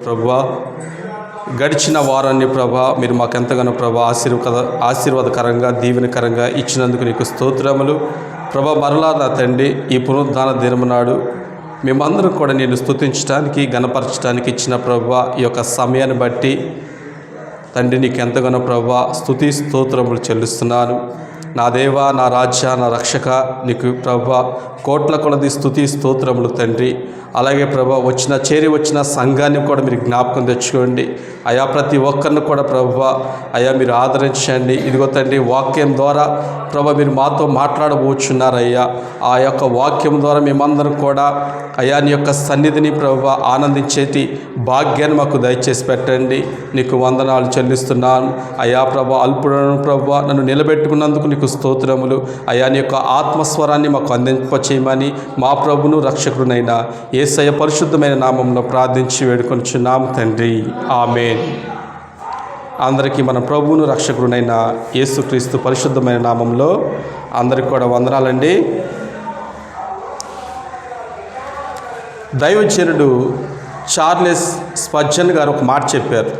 ప్రభువా, గడిచిన వారాన్ని ప్రభా మీరు మాకెంతగానో ప్రభా ఆశీర్వాదకరంగా దీవెనకరంగా ఇచ్చినందుకు నీకు స్తోత్రములు ప్రభా. మరలా నా తండ్రి ఈ పునరుద్ధాన దినము నాడు మేమందరం కూడా నేను స్తుతించడానికి గణపరచడానికి ఇచ్చిన ప్రభా ఈ యొక్క సమయాన్ని బట్టి తండ్రి నీకు ఎంతగానో ప్రభా స్తుతి స్తోత్రములు చెల్లిస్తున్నాను. నా దేవా, నా రాజ్య, నా రక్షక, నీకు ప్రభా కోట్ల కొలది స్తుతి స్తోత్రములు తండ్రి. అలాగే ప్రభా చేరి వచ్చిన సంఘాన్ని కూడా మీరు జ్ఞాపకం తెచ్చుకోండి అయా. ప్రతి ఒక్కరిని కూడా ప్రభా అయా మీరు ఆదరించండి. ఇదిగో తండ్రి వాక్యం ద్వారా ప్రభా మీరు మాతో మాట్లాడబోచున్నారయ్యా. ఆ యొక్క వాక్యం ద్వారా మేమందరం కూడా అయా నీ యొక్క సన్నిధిని ప్రభా ఆనందించేటి భాగ్యాన్ని మాకు దయచేసి పెట్టండి. నీకు వందనాలు చెల్లిస్తున్నాను అయా. ప్రభా అల్పుడను ప్రభా నన్ను నిలబెట్టుకున్నందుకు నీకు స్తోత్రములు అయా. నీ యొక్క ఆత్మస్వరాన్ని మాకు అందింపచేయమని మా ప్రభును రక్షకుడునైనా యేసయ్య పరిశుద్ధమైన నామంలో ప్రార్థించి వేడుకొనుచున్నాము తండ్రి, ఆమేన్. అందరికీ మన ప్రభువును రక్షకుడునైన యేసుక్రీస్తు పరిశుద్ధమైన నామంలో అందరికీ కూడా వందనాలండి. దైవజనుడు చార్లెస్ స్పర్జన్ గారు ఒక మాట చెప్పారు.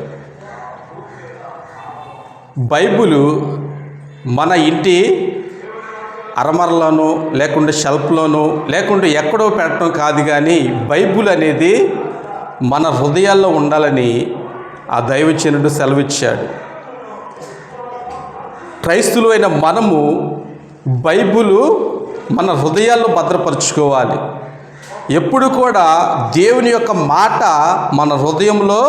బైబిలు మన ఇంటి అరమరలోనో లేకుంటే షెల్ఫ్లోనో లేకుంటే ఎక్కడో పెట్టడం కాదు, కానీ బైబిల్ అనేది మన హృదయాల్లో ఉండాలని ఆ దైవజనుడు సెలవిచ్చాడు. క్రైస్తువులైన మనము బైబిల్ మన హృదయాల్లో భద్రపరుచుకోవాలి. ఎప్పుడు కూడా దేవుని యొక్క మాట మన హృదయంలో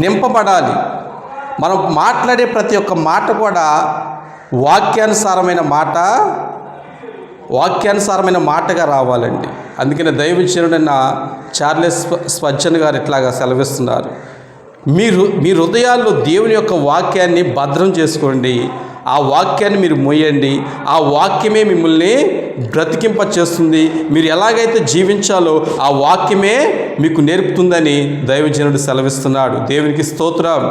నింపబడాలి. మనం మాట్లాడే ప్రతి ఒక్క మాట కూడా వాక్యానుసారమైన మాటగా రావాలండి. అందుకని దైవజనుడైన చార్లెస్ స్పర్జన్ గారు ఇట్లాగా సెలవిస్తున్నారు, మీ హృదయాల్లో దేవుని యొక్క వాక్యాన్ని భద్రం చేసుకోండి. ఆ వాక్యాన్ని మీరు మోయండి. ఆ వాక్యమే మిమ్మల్ని బ్రతికింప చేస్తుంది. మీరు ఎలాగైతే జీవించాలో ఆ వాక్యమే మీకు నేర్పుతుందని దైవజనుడు సెలవిస్తున్నాడు. దేవునికి స్తోత్రం.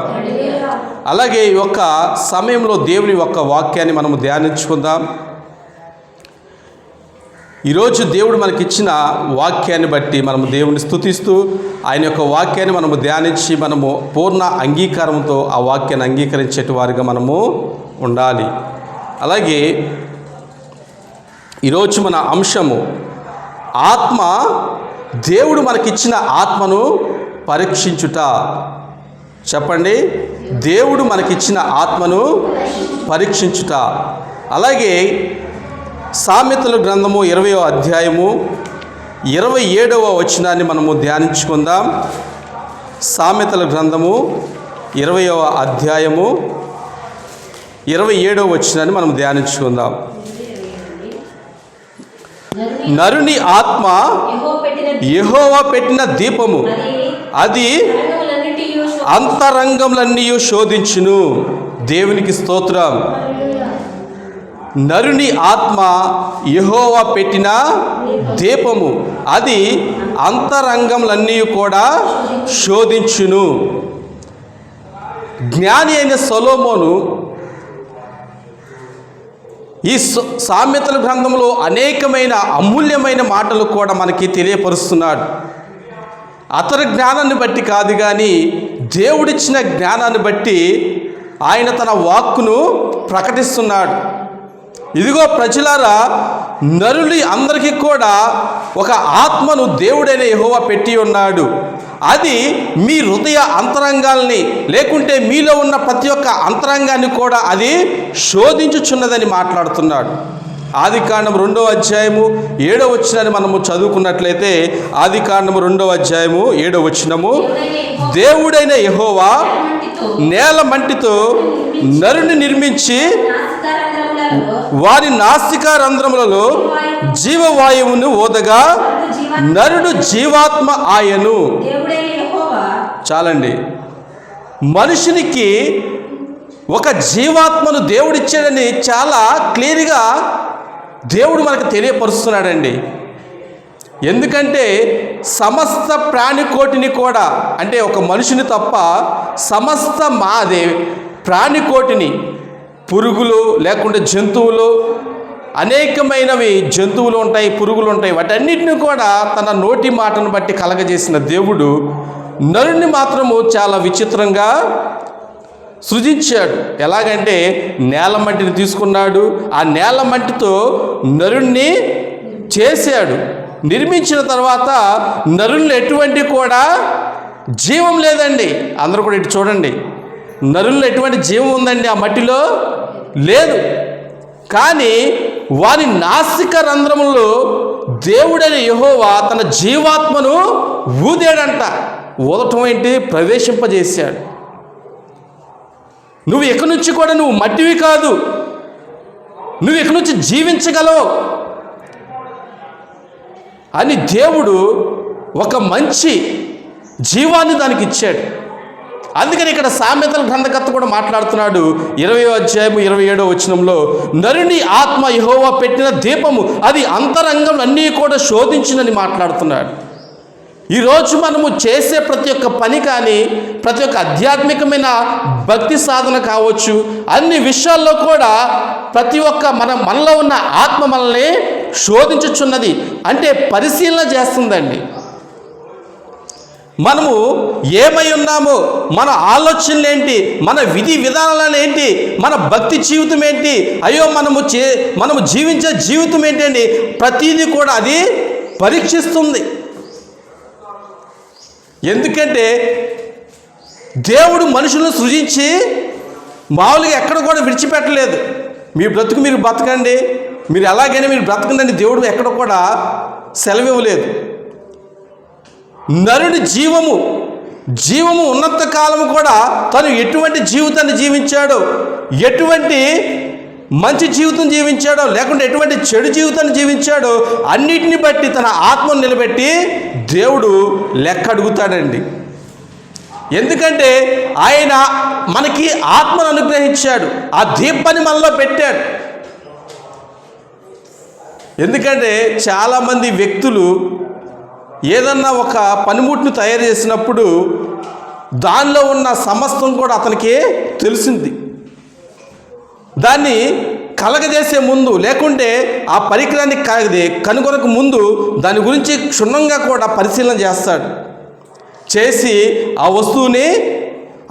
అలాగే ఈ యొక్క సమయంలో దేవుని యొక్క వాక్యాన్ని మనము ధ్యానించుకుందాం. ఈరోజు దేవుడు మనకిచ్చిన వాక్యాన్ని బట్టి మనము దేవుని స్తుతిస్తూ ఆయన యొక్క వాక్యాన్ని మనము ధ్యానించి మనము పూర్ణ అంగీకారంతో ఆ వాక్యాన్ని అంగీకరించేటి వారిగా మనము ఉండాలి. అలాగే ఈరోజు మన అంశము ఆత్మ. దేవుడు మనకిచ్చిన ఆత్మను పరీక్షించుట. చెప్పండి, దేవుడు మనకిచ్చిన ఆత్మను పరీక్షించుట. అలాగే సామెతల గ్రంథము 20వ అధ్యాయము 27వ వచనాన్ని మనము ధ్యానించుకుందాం. సామెతల గ్రంథము 20వ అధ్యాయము 27వ వచనాన్ని మనం ధ్యానించుకుందాం. నరుని ఆత్మ యెహోవా పెట్టిన దీపము, అది అంతరంగములన్నీ శోధించును. దేవునికి స్తోత్రం. నరుని ఆత్మ యెహోవా పెట్టిన దీపము, అది అంతరంగములన్నీ కూడా శోధించును. జ్ఞాని అయిన సొలొమోను ఈ సామెతల గ్రంథంలో అనేకమైన అమూల్యమైన మాటలు కూడా మనకి తెలియపరుస్తున్నాడు. అతని జ్ఞానాన్ని బట్టి కాదు, కానీ దేవుడిచ్చిన జ్ఞానాన్ని బట్టి ఆయన తన వాక్కును ప్రకటిస్తున్నాడు. ఇదిగో ప్రజలారా, నరుని అందరికీ కూడా ఒక ఆత్మను దేవుడైన యెహోవా పెట్టి ఉన్నాడు. అది మీ హృదయ అంతరంగాల్ని లేకుంటే మీలో ఉన్న ప్రతి ఒక్క అంతరంగాన్ని కూడా అది శోధించుచున్నదని మాట్లాడుతున్నాడు. ఆదికాండం 2వ అధ్యాయము 7వ వచనాన్ని మనము చదువుకున్నట్లయితే, ఆదికాండం 2వ అధ్యాయము 7వ వచనము, దేవుడైన యెహోవా నేల మంటితో నరుని నిర్మించి వారి నాసికా రంధ్రములలో జీవవాయువును ఓదగా నరుడు జీవాత్మ ఆయను. చాలండి. మనుషునికి ఒక జీవాత్మను దేవుడిచ్చాడని చాలా క్లియర్గా దేవుడు మనకు తెలియపరుస్తున్నాడండి. ఎందుకంటే సమస్త ప్రాణికోటిని కూడా, అంటే ఒక మనుషుని తప్ప సమస్త ప్రాణికోటిని, పురుగులు లేకుంటే జంతువులు, అనేకమైనవి జంతువులు ఉంటాయి, పురుగులు ఉంటాయి, వాటన్నిటిని కూడా తన నోటి మాటను బట్టి కలగజేసిన దేవుడు నరుణ్ణి మాత్రము చాలా విచిత్రంగా సృజించాడు. ఎలాగంటే నేల మట్టిని తీసుకున్నాడు, ఆ నేల మట్టితో నరుణ్ణి చేశాడు. నిర్మించిన తర్వాత నరుల్లో ఎటువంటి కూడా జీవం లేదండి. అందరూ కూడా ఇటు చూడండి, నరుల్లో ఎటువంటి జీవం ఉందండి? ఆ మట్టిలో లేదు. కానీ వారి నాసిక రంధ్రములో దేవుడైన యెహోవా తన జీవాత్మను ఊదాడంట. ఊదటం ఏంటి? ప్రవేశింపజేశాడు. నువ్వు ఇక నుంచి కూడా నువ్వు మట్టివి కాదు, నువ్వు ఇక నుంచి జీవించగలవు అని దేవుడు ఒక మంచి జీవాన్ని దానికి ఇచ్చాడు. అందుకని ఇక్కడ సామెతల గ్రంథకర్త కూడా మాట్లాడుతున్నాడు. 20వ అధ్యాయము 27వ వచనంలో, నరుని ఆత్మ యెహోవా పెట్టిన దీపము, అది అంతరంగం అన్నీ కూడా శోధించినని మాట్లాడుతున్నాడు. ఈరోజు మనము చేసే ప్రతి ఒక్క పని కానీ, ప్రతి ఒక్క ఆధ్యాత్మికమైన భక్తి సాధన కావచ్చు, అన్ని విషయాల్లో కూడా ప్రతి ఒక్క మనలో ఉన్న ఆత్మ మనల్ని శోధించుచున్నది, అంటే పరిశీలన చేస్తుందండి. మనము ఏమై ఉన్నామో, మన ఆలోచనలు ఏంటి, మన విధి విధానాలు ఏంటి, మన భక్తి జీవితం ఏంటి, అయ్యో మనము జీవించే జీవితం ఏంటండి, ప్రతిదీ కూడా అది పరీక్షిస్తుంది. ఎందుకంటే దేవుడు మనుషులను సృజించి మామూలుగా ఎక్కడ కూడా విడిచిపెట్టలేదు. మీ బ్రతుకు మీరు బ్రతకండి, మీరు ఎలాగైనా మీరు బ్రతకండి, దేవుడు ఎక్కడ కూడా సెలవు ఇవ్వలేదు. నరుడి జీవము ఉన్నంత కాలము కూడా తను ఎటువంటి జీవితాన్ని జీవించాడో, ఎటువంటి మంచి జీవితం జీవించాడో లేకుంటే ఎటువంటి చెడు జీవితాన్ని జీవించాడో అన్నిటిని బట్టి తన ఆత్మను నిలబెట్టి దేవుడు లెక్క అడుగుతాడండి. ఎందుకంటే ఆయన మనకి ఆత్మను అనుగ్రహించాడు, ఆ దీపాన్ని మనలో పెట్టాడు. ఎందుకంటే చాలామంది వ్యక్తులు ఏదన్నా ఒక పనిముట్టును తయారు చేసినప్పుడు దానిలో ఉన్న సమస్తం కూడా అతనికి తెలిసింది. దాన్ని కలగజేసే ముందు లేకుంటే ఆ పరికరాన్ని కనుగొనక ముందు దాని గురించి క్షుణ్ణంగా కూడా పరిశీలన చేస్తాడు. చేసి ఆ వస్తువుని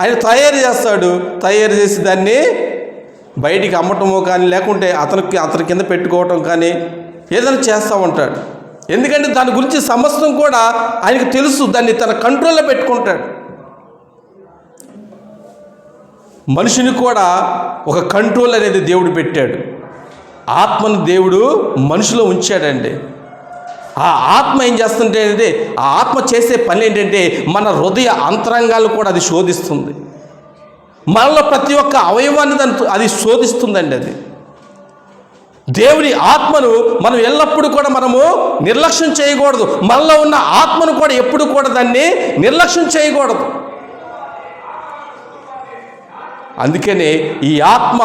ఆయన తయారు చేస్తాడు. తయారు చేసి దాన్ని బయటికి అమ్మటమో కానీ లేకుంటే అతని కింద పెట్టుకోవటం కానీ ఏదైనా చేస్తూ ఉంటాడు. ఎందుకంటే దాని గురించి సమస్తం కూడా ఆయనకు తెలుసు, దాన్ని తన కంట్రోల్లో పెట్టుకుంటాడు. మనిషిని కూడా ఒక కంట్రోల్ అనేది దేవుడు పెట్టాడు. ఆత్మను దేవుడు మనిషిలో ఉంచాడండి. ఆ ఆత్మ ఏం చేస్తుంటే అంటే ఆ ఆత్మ చేసే పని ఏంటంటే మన హృదయ అంతరంగాలు కూడా అది శోధిస్తుంది. మనలో ప్రతి ఒక్క అవయవాన్ని అది శోధిస్తుందండి. అది దేవుని ఆత్మను మనం ఎల్లప్పుడూ కూడా మనము నిర్లక్ష్యం చేయకూడదు. మనలో ఉన్న ఆత్మను కూడా ఎప్పుడు కూడా దాన్ని నిర్లక్ష్యం చేయకూడదు. అందుకనే ఈ ఆత్మ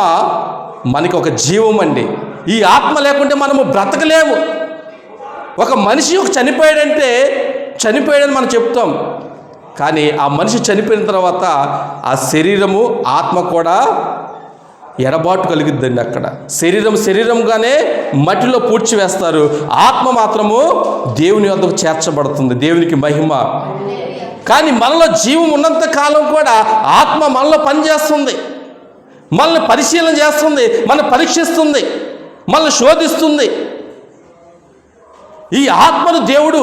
మనకి ఒక జీవం అండి. ఈ ఆత్మ లేకుంటే మనము బ్రతకలేము. ఒక మనిషి చనిపోయాడని మనం చెప్తాం, కానీ ఆ మనిషి చనిపోయిన తర్వాత ఆ శరీరము ఆత్మ కూడా ఎడబాటు కలిగిద్దండి. అక్కడ శరీరంగానే మట్టిలో పూడ్చివేస్తారు, ఆత్మ మాత్రము దేవుని వద్దకు చేర్చబడుతుంది. దేవునికి మహిమ. కానీ మనలో జీవం ఉన్నంత కాలం కూడా ఆత్మ మనలో పనిచేస్తుంది, మనల్ని పరిశీలన చేస్తుంది, మనల్ని పరీక్షిస్తుంది, మనల్ని శోధిస్తుంది. ఈ ఆత్మను దేవుడు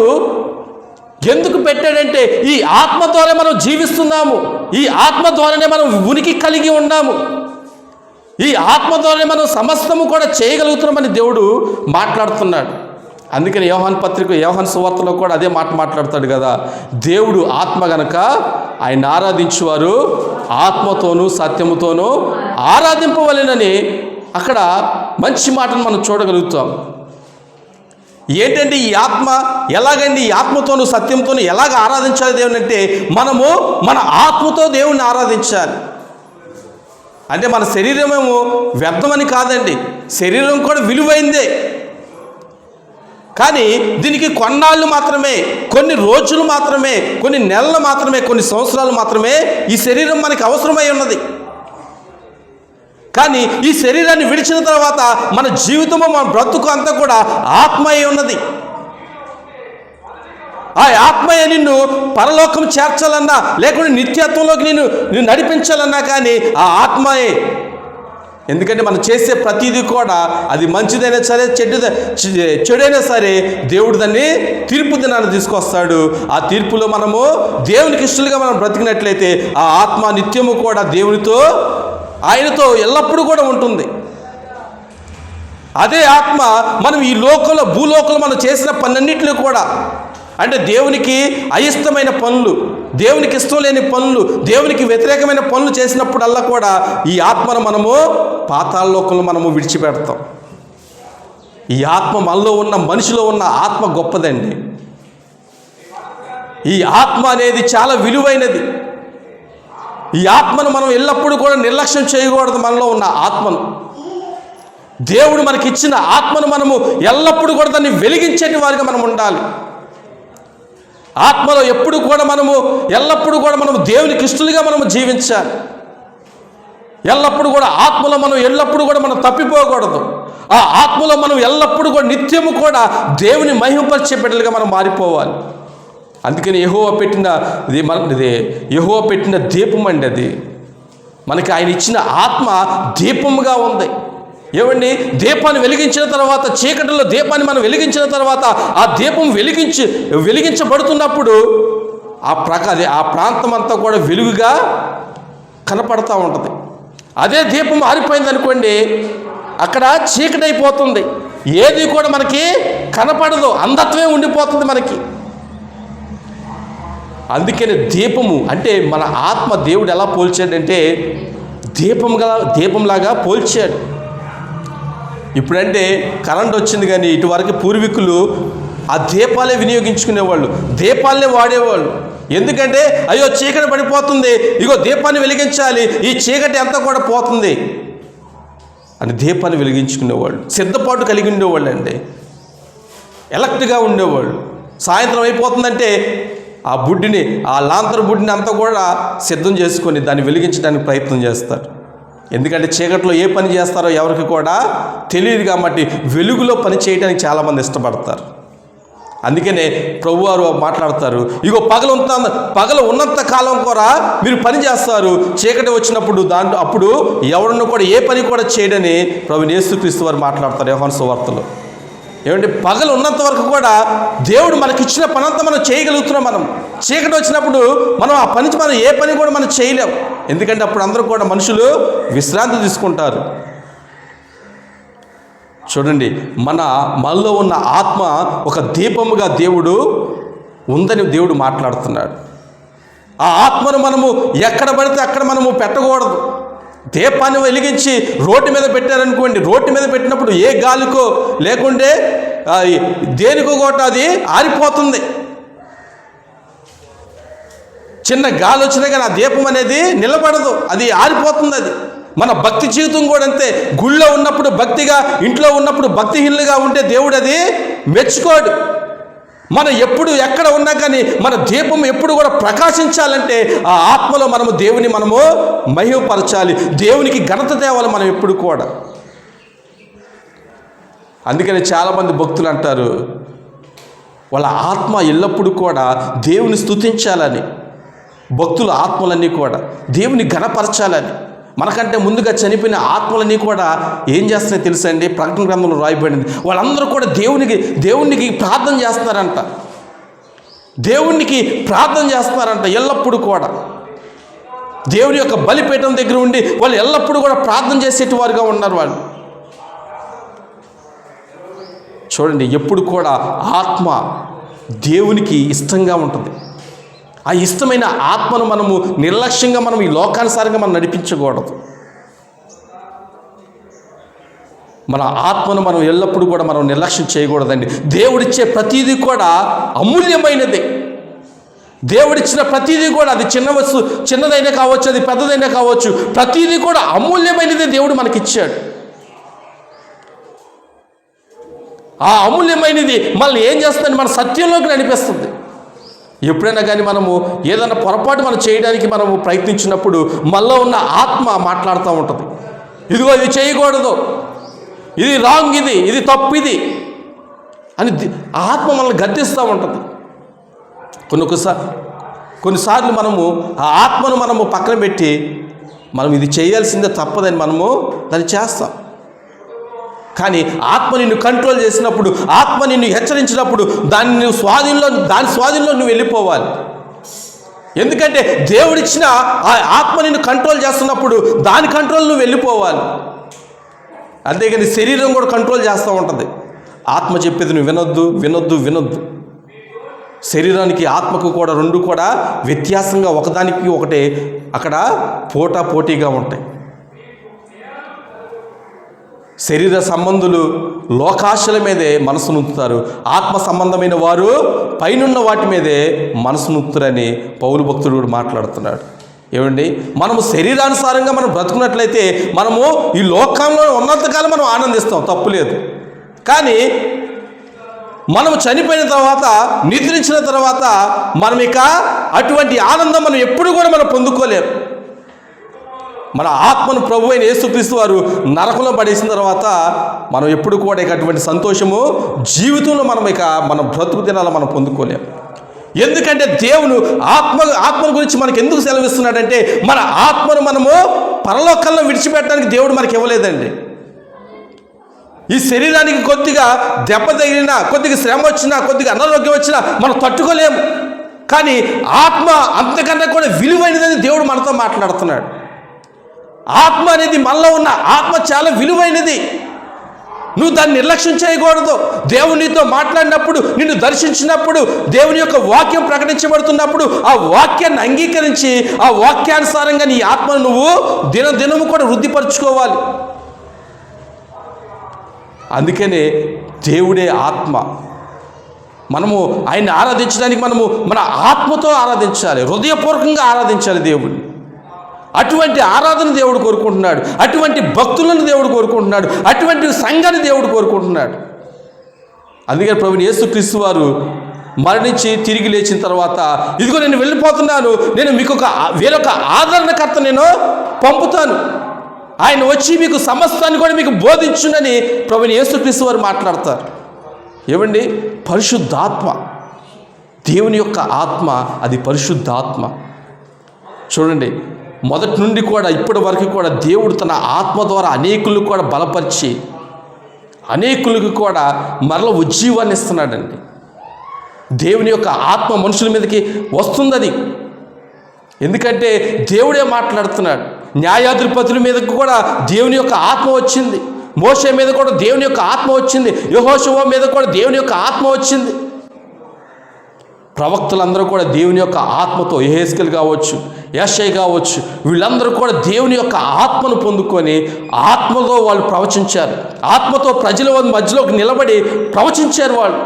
ఎందుకు పెట్టాడంటే ఈ ఆత్మ ద్వారా మనం జీవిస్తున్నాము, ఈ ఆత్మ ద్వారానే మనం ఉనికి కలిగి ఉన్నాము, ఈ ఆత్మ ద్వారానే మనం సమస్తము కూడా చేయగలుగుతున్నామని దేవుడు మాట్లాడుతున్నాడు. అందుకని యోహాను సువార్తలో కూడా అదే మాట్లాడతాడు కదా, దేవుడు ఆత్మ గనక ఆయన ఆరాధించువారు ఆత్మతోనూ సత్యముతోనూ ఆరాధింపవలెనని అక్కడ మంచి మాటను మనం చూడగలుగుతాం. ఏంటంటే ఈ ఆత్మ ఎలాగండి, ఈ ఆత్మతోనూ సత్యంతోనూ ఎలాగ ఆరాధించాలి దేవుని అంటే మనము మన ఆత్మతో దేవుణ్ణి ఆరాధించాలి. అంటే మన శరీరమేమో వ్యర్థమని కాదండి, శరీరం కూడా విలువైందే. కానీ దీనికి కొన్నాళ్ళు మాత్రమే, కొన్ని రోజులు మాత్రమే, కొన్ని నెలలు మాత్రమే, కొన్ని సంవత్సరాలు మాత్రమే ఈ శరీరం మనకి అవసరమై ఉన్నది. కానీ ఈ శరీరాన్ని విడిచిన తర్వాత మన జీవితము, మన బ్రతుకు అంతా కూడా ఆత్మ అయి ఉన్నది. ఆ ఆత్మయే నిన్ను పరలోకం చేర్చాలన్నా, లేకుంటే నిత్యత్వంలోకి నిన్ను నడిపించాలన్నా కానీ ఆ ఆత్మయే. ఎందుకంటే మనం చేసే ప్రతిదీ కూడా అది మంచిదైనా సరే చెడైనా సరే దేవుడు దాన్ని తీర్పు దినాన్ని తీసుకొస్తాడు. ఆ తీర్పులో మనము దేవునికి ఇష్టలుగా మనం బ్రతికినట్లయితే ఆ ఆత్మ నిత్యము కూడా దేవునితో, ఆయనతో ఎల్లప్పుడూ కూడా ఉంటుంది. అదే ఆత్మ మనం ఈ లోకంలో, భూలోకంలో మనం చేసిన పనులన్నింటిలో కూడా, అంటే దేవునికి అయిష్టమైన పనులు, దేవునికి ఇష్టం లేని పనులు, దేవునికి వ్యతిరేకమైన పనులు చేసినప్పుడల్లా కూడా ఈ ఆత్మను మనము పాతాళలోకంలో మనము విడిచిపెడతాం. ఈ ఆత్మ మనలో ఉన్న, మనిషిలో ఉన్న ఆత్మ గొప్పదండి. ఈ ఆత్మ అనేది చాలా విలువైనది. ఈ ఆత్మను మనం ఎల్లప్పుడూ కూడా నిర్లక్ష్యం చేయకూడదు. మనలో ఉన్న ఆత్మను, దేవుడు మనకిచ్చిన ఆత్మను మనము ఎల్లప్పుడూ కూడా దాన్ని వెలిగించేటి వారిగా మనం ఉండాలి. ఆత్మలో ఎప్పుడు కూడా మనము, ఎల్లప్పుడూ కూడా మనము దేవునికి ఇష్టలుగా మనము జీవించాలి. ఎల్లప్పుడూ కూడా ఆత్మలో మనం ఎల్లప్పుడూ కూడా మనం తప్పిపోకూడదు. ఆ ఆత్మలో మనం ఎల్లప్పుడూ కూడా నిత్యము కూడా దేవుని మహిమపరిచే బిడ్డలుగా మనం మారిపోవాలి. అందుకని యెహోవా పెట్టిన దీపం అండి అది. మనకి ఆయన ఇచ్చిన ఆత్మ దీపముగా ఉంది. ఏమండి, దీపాన్ని వెలిగించిన తర్వాత, చీకటిలో దీపాన్ని మనం వెలిగించిన తర్వాత ఆ దీపం వెలిగించబడుతున్నప్పుడు ఆ ప్రాంతం అంతా కూడా వెలుగుగా కనపడతా ఉంటుంది. అదే దీపం ఆరిపోయింది అనుకోండి, అక్కడ చీకటి అయిపోతుంది, ఏది కూడా మనకి కనపడదు, అంధత్వమే ఉండిపోతుంది మనకి. అందుకని దీపము అంటే మన ఆత్మ దేవుడు ఎలా పోల్చాడంటే దీపంలాగా పోల్చాడు. ఇప్పుడంటే కరెంట్ వచ్చింది, కానీ ఇటువరకు పూర్వీకులు ఆ దీపాలే వినియోగించుకునేవాళ్ళు, దీపాలనే వాడేవాళ్ళు. ఎందుకంటే అయ్యో చీకటి పడిపోతుంది, ఇగో దీపాన్ని వెలిగించాలి, ఈ చీకటి అంతా కూడా పోతుంది అని దీపాన్ని వెలిగించుకునేవాళ్ళు. సిద్ధపాటు కలిగి ఉండేవాళ్ళు అండి, ఎలక్ట్గా ఉండేవాళ్ళు. సాయంత్రం అయిపోతుందంటే ఆ లాంతర్ బుడ్డిని అంతా కూడా సిద్ధం చేసుకొని దాన్ని వెలిగించడానికి ప్రయత్నం చేస్తారు. ఎందుకంటే చీకట్లో ఏ పని చేస్తారో ఎవరికి కూడా తెలియదు కాబట్టి వెలుగులో పని చేయడానికి చాలామంది ఇష్టపడతారు. అందుకనే ప్రభువారు మాట్లాడతారు, ఇగో పగలు ఉన్నంత కాలం కూడా మీరు పని చేస్తారు, చీకటి వచ్చినప్పుడు అప్పుడు ఎవరిని కూడా ఏ పని కూడా చేయడని ప్రభు యేసుక్రీస్తు వారు మాట్లాడతారు యోహాను సువార్తలో. ఏమంటే పగలు ఉన్నంత వరకు కూడా దేవుడు మనకిచ్చిన పనంతా మనం చేయగలుగుతున్నాం. మనం చీకటి వచ్చినప్పుడు మనం ఆ పని మనం ఏ పని కూడా మనం చేయలేం. ఎందుకంటే అప్పుడు అందరూ కూడా మనుషులు విశ్రాంతి తీసుకుంటారు. చూడండి, మనలో ఉన్న ఆత్మ ఒక దీపముగా దేవుడు ఉందని దేవుడు మాట్లాడుతున్నాడు. ఆ ఆత్మను మనము ఎక్కడ పడితే అక్కడ మనము పెట్టకూడదు. దీపాన్ని వెలిగించి రోడ్డు మీద పెట్టారనుకోండి, రోడ్డు మీద పెట్టినప్పుడు ఏ గాలికో లేకుంటే దేనికో కూడా అది ఆరిపోతుంది. చిన్న గాలి వచ్చినా కానీ ఆ దీపం అనేది నిలబడదు, అది ఆరిపోతుంది. అది మన భక్తి జీవితం కూడా అంతే. గుళ్ళో ఉన్నప్పుడు భక్తిగా, ఇంట్లో ఉన్నప్పుడు భక్తిహీనులుగా ఉంటే దేవుడు అది మెచ్చుకోడు. మనం ఎప్పుడు ఎక్కడ ఉన్నా కానీ మన దీపం ఎప్పుడు కూడా ప్రకాశించాలంటే ఆ ఆత్మలో మనము దేవుని మహిమపరచాలి, దేవునికి ఘనత తేవాలి మనం ఎప్పుడు కూడా. అందుకని చాలామంది భక్తులు అంటారు వాళ్ళ ఆత్మ ఎల్లప్పుడూ కూడా దేవుని స్తుతించాలని, భక్తుల ఆత్మలన్నీ కూడా దేవుని ఘనపరచాలని. మనకంటే ముందుగా చనిపోయిన ఆత్మలన్నీ కూడా ఏం చేస్తున్నాయి తెలుసండి? ప్రకటన గ్రంథంలో రాయబడింది, వాళ్ళందరూ కూడా దేవునికి ప్రార్థన చేస్తారంట, దేవునికి ప్రార్థన చేస్తారంట. ఎల్లప్పుడూ కూడా దేవుని యొక్క బలిపీఠం దగ్గర ఉండి వాళ్ళు ఎల్లప్పుడూ కూడా ప్రార్థన చేసేటి వారుగా ఉన్నారు వాళ్ళు. చూడండి, ఎప్పుడు కూడా ఆత్మ దేవునికి ఇష్టంగా ఉంటుంది. ఆ ఇష్టమైన ఆత్మను మనము నిర్లక్ష్యంగా మనం ఈ లోకానుసారంగా మనం నడిపించకూడదు. మన ఆత్మను మనం ఎల్లప్పుడూ కూడా మనం నిర్లక్ష్యం చేయకూడదండి. దేవుడిచ్చే ప్రతీదీ కూడా అమూల్యమైనదే. దేవుడిచ్చిన ప్రతీదీ కూడా, అది చిన్నదైనా కావచ్చు, అది పెద్దదైనా కావచ్చు, ప్రతీదీ కూడా అమూల్యమైనదే దేవుడు మనకిచ్చాడు. ఆ అమూల్యమైనది మనల్ని ఏం చేస్తుంది? మన సత్యంలోకి నడిపిస్తుంది. ఎప్పుడైనా కానీ మనము ఏదైనా పొరపాటు మనం చేయడానికి మనము ప్రయత్నించినప్పుడు మనలో ఉన్న ఆత్మ మాట్లాడుతూ ఉంటుంది, ఇదిగో ఇది చేయకూడదు, ఇది రాంగ్, ఇది తప్పు, ఇది అని ఆత్మ మనల్ని గద్దిస్తూ ఉంటుంది. కొన్నిసార్లు మనము ఆ ఆత్మను మనము పక్కన పెట్టి మనం ఇది చేయాల్సిందే తప్పదని మనము దాన్ని చేస్తాం. కానీ ఆత్మ నిన్ను కంట్రోల్ చేసినప్పుడు, ఆత్మ నిన్ను హెచ్చరించినప్పుడు దాని స్వాధీనంలో నువ్వు వెళ్ళిపోవాలి. ఎందుకంటే దేవుడిచ్చిన ఆ ఆత్మ నిన్ను కంట్రోల్ చేస్తున్నప్పుడు దాని కంట్రోల్ నువ్వు వెళ్ళిపోవాలి. అంతేగాని శరీరం కూడా కంట్రోల్ చేస్తూ ఉంటుంది. ఆత్మ చెప్పేది నువ్వు వినొద్దు. శరీరానికి ఆత్మకు కూడా రెండు కూడా వ్యత్యాసంగా ఒకదానికి ఒకటే అక్కడ పోటీగా ఉంటాయి. శరీర సంబంధులు లోకాశల మీదే మనసు నుంచుతారు, ఆత్మ సంబంధమైన వారు పైనున్న వాటి మీదే మనసు నుంచుతారని పౌలు భక్తుడు కూడా మాట్లాడుతున్నాడు. ఏమండి, మనము శరీరానుసారంగా మనం బ్రతుకున్నట్లయితే మనము ఈ లోకంలో ఉన్నంతకాలం మనం ఆనందిస్తాం, తప్పులేదు. కానీ మనం చనిపోయిన తర్వాత, నిద్రించిన తర్వాత మనం ఇక అటువంటి ఆనందం మనం ఎప్పుడు కూడా మనం పొందుకోలేం. మన ఆత్మను ప్రభు అయిన యేసుక్రీస్తు వారు నరకంలో పడేసిన తర్వాత మనం ఎప్పుడు కూడా ఇక అటువంటి సంతోషము జీవితంలో మన బ్రతుకు దినాల్లో మనం పొందుకోలేం. ఎందుకంటే దేవుడు ఆత్మ గురించి మనకు ఎందుకు సెలవిస్తున్నాడంటే, మన ఆత్మను మనము పరలోకంలో విడిచిపెట్టడానికి దేవుడు మనకి ఇవ్వలేదండి. ఈ శరీరానికి కొద్దిగా దెబ్బ తగిలినా, కొద్దిగా శ్రమ వచ్చినా, కొద్దిగా అనారోగ్యం వచ్చినా మనం తట్టుకోలేము. కానీ ఆత్మ అంతకన్నా కూడా విలువైనదని దేవుడు మనతో మాట్లాడుతున్నాడు. ఆత్మ అనేది మనలో ఉన్న ఆత్మ చాలా విలువైనది. నువ్వు దాన్ని నిర్లక్ష్యం చేయకూడదు. దేవుడు నీతో మాట్లాడినప్పుడు, నిన్ను దర్శించినప్పుడు, దేవుని యొక్క వాక్యం ప్రకటించబడుతున్నప్పుడు ఆ వాక్యాన్ని అంగీకరించి ఆ వాక్యానుసారంగా నీ ఆత్మను నువ్వు దినదినము కూడా వృద్ధిపరచుకోవాలి. అందుకనే దేవుడే ఆత్మ. మనము ఆయన్ని ఆరాధించడానికి మనము మన ఆత్మతో ఆరాధించాలి, హృదయపూర్వకంగా ఆరాధించాలి దేవుడిని. అటువంటి ఆరాధన దేవుడు కోరుకుంటున్నాడు, అటువంటి భక్తులను దేవుడు కోరుకుంటున్నాడు, అటువంటి సంఘాన్ని దేవుడు కోరుకుంటున్నాడు. అందుకని ప్రభువైన యేసుక్రీస్తు వారు మరణించి తిరిగి లేచిన తర్వాత, ఇదిగో నేను వెళ్ళిపోతున్నాను, నేను మీకు వేరొక ఆదరణకర్త నేను పంపుతాను, ఆయన వచ్చి మీకు సమస్తాన్ని కూడా మీకు బోధించునని ప్రభువైన యేసుక్రీస్తు వారు మాట్లాడతారు. ఏమండి, పరిశుద్ధాత్మ, దేవుని యొక్క ఆత్మ, అది పరిశుద్ధాత్మ. చూడండి, మొదటి నుండి కూడా ఇప్పటి వరకు కూడా దేవుడు తన ఆత్మ ద్వారా అనేకులను కూడా బలపరిచి అనేకులకు కూడా మరల ఉజ్జీవాన్ని ఇస్తున్నాడండి. దేవుని యొక్క ఆత్మ మనుషుల మీదకి వస్తుందని, ఎందుకంటే దేవుడే మాట్లాడుతున్నాడు. న్యాయాధిపతుల మీదకు కూడా దేవుని యొక్క ఆత్మ వచ్చింది, మోషే మీద కూడా దేవుని యొక్క ఆత్మ వచ్చింది, యెహోషువ మీద కూడా దేవుని యొక్క ఆత్మ వచ్చింది. ప్రవక్తలందరూ కూడా దేవుని యొక్క ఆత్మతో, యెహెజ్కేలు కావచ్చు, యెషయా కావచ్చు, వీళ్ళందరూ కూడా దేవుని యొక్క ఆత్మను పొందుకొని ఆత్మతో వాళ్ళు ప్రవచించారు. ఆత్మతో ప్రజల మధ్యలోకి నిలబడి ప్రవచించారు వాళ్ళు.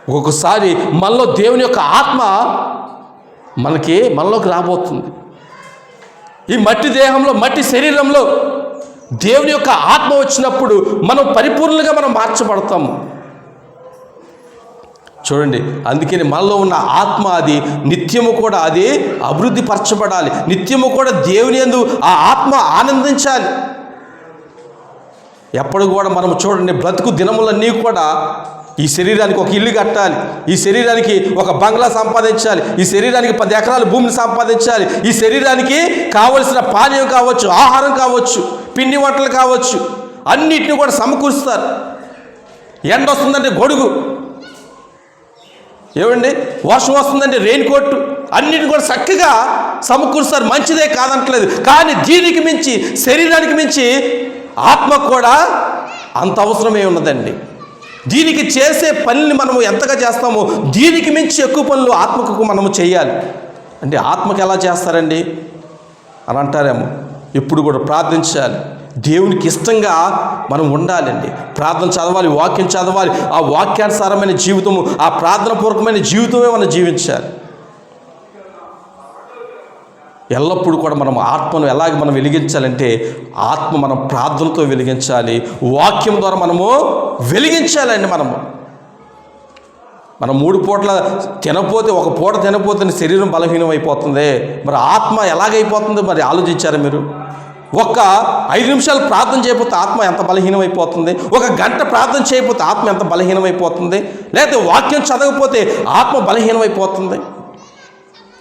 ఒక్కొక్కసారి మనలో దేవుని యొక్క ఆత్మ మనలోకి రాబోతుంది. ఈ మట్టి దేహంలో, మట్టి శరీరంలో దేవుని యొక్క ఆత్మ వచ్చినప్పుడు మనం పరిపూర్ణంగా మనం మార్చబడతాము. చూడండి, అందుకని మనలో ఉన్న ఆత్మ అది నిత్యము కూడా అది అభివృద్ధి పరచబడాలి. నిత్యము కూడా దేవుని యందు ఆ ఆత్మ ఆనందించాలి. ఎప్పుడు కూడా మనం చూడండి, బ్రతుకు దినములన్నీ కూడా ఈ శరీరానికి ఒక ఇల్లు కట్టాలి, ఈ శరీరానికి ఒక బంగ్లా సంపాదించాలి, ఈ శరీరానికి 10 ఎకరాల భూమిని సంపాదించాలి, ఈ శరీరానికి కావలసిన పానీయం కావచ్చు, ఆహారం కావచ్చు, పిండి వంటలు కావచ్చు, అన్నిటిని కూడా సమకూరుస్తారు. ఎండ వస్తుందంటే గొడుగు, ఏమండి, వర్షం వస్తుందంటే రెయిన్ కోట్, అన్నిటిని కూడా చక్కగా సమకూరుస్తారు. మంచిదే కాదంటలేదు. కానీ దీనికి మించి, శరీరానికి మించి ఆత్మ కూడా అంత అవసరమే ఉన్నదండి. దీనికి చేసే పనిని మనము ఎంతగా చేస్తామో దీనికి మించి ఎక్కువ పనులు ఆత్మకు మనము చేయాలి. అంటే ఆత్మకు ఎలా చేస్తారండి అని అంటారేమో. ఎప్పుడు కూడా ప్రార్థించాలి, దేవునికి ఇష్టంగా మనం ఉండాలండి. ప్రార్థన చదవాలి, వాక్యం చదవాలి, ఆ వాక్యానుసారమైన జీవితము, ఆ ప్రార్థనాపూర్వకమైన జీవితమే మనం జీవించాలి. ఎల్లప్పుడూ కూడా మనం ఆత్మను ఎలాగ మనం వెలిగించాలంటే, ఆత్మ మనం ప్రార్థనతో వెలిగించాలి, వాక్యం ద్వారా మనము వెలిగించాలండి. మనం 3 పూటల తినపోతే, ఒక పూట తినపోతే శరీరం బలహీనం అయిపోతుంది. మరి ఆత్మ ఎలాగైపోతుందో మరి ఆలోచించారా మీరు? ఒక్క 5 నిమిషాలు ప్రార్థన చేయకపోతే ఆత్మ ఎంత బలహీనమైపోతుంది, ఒక గంట ప్రార్థన చేయకపోతే ఆత్మ ఎంత బలహీనమైపోతుంది, లేకపోతే వాక్యం చదవకపోతే ఆత్మ బలహీనమైపోతుంది.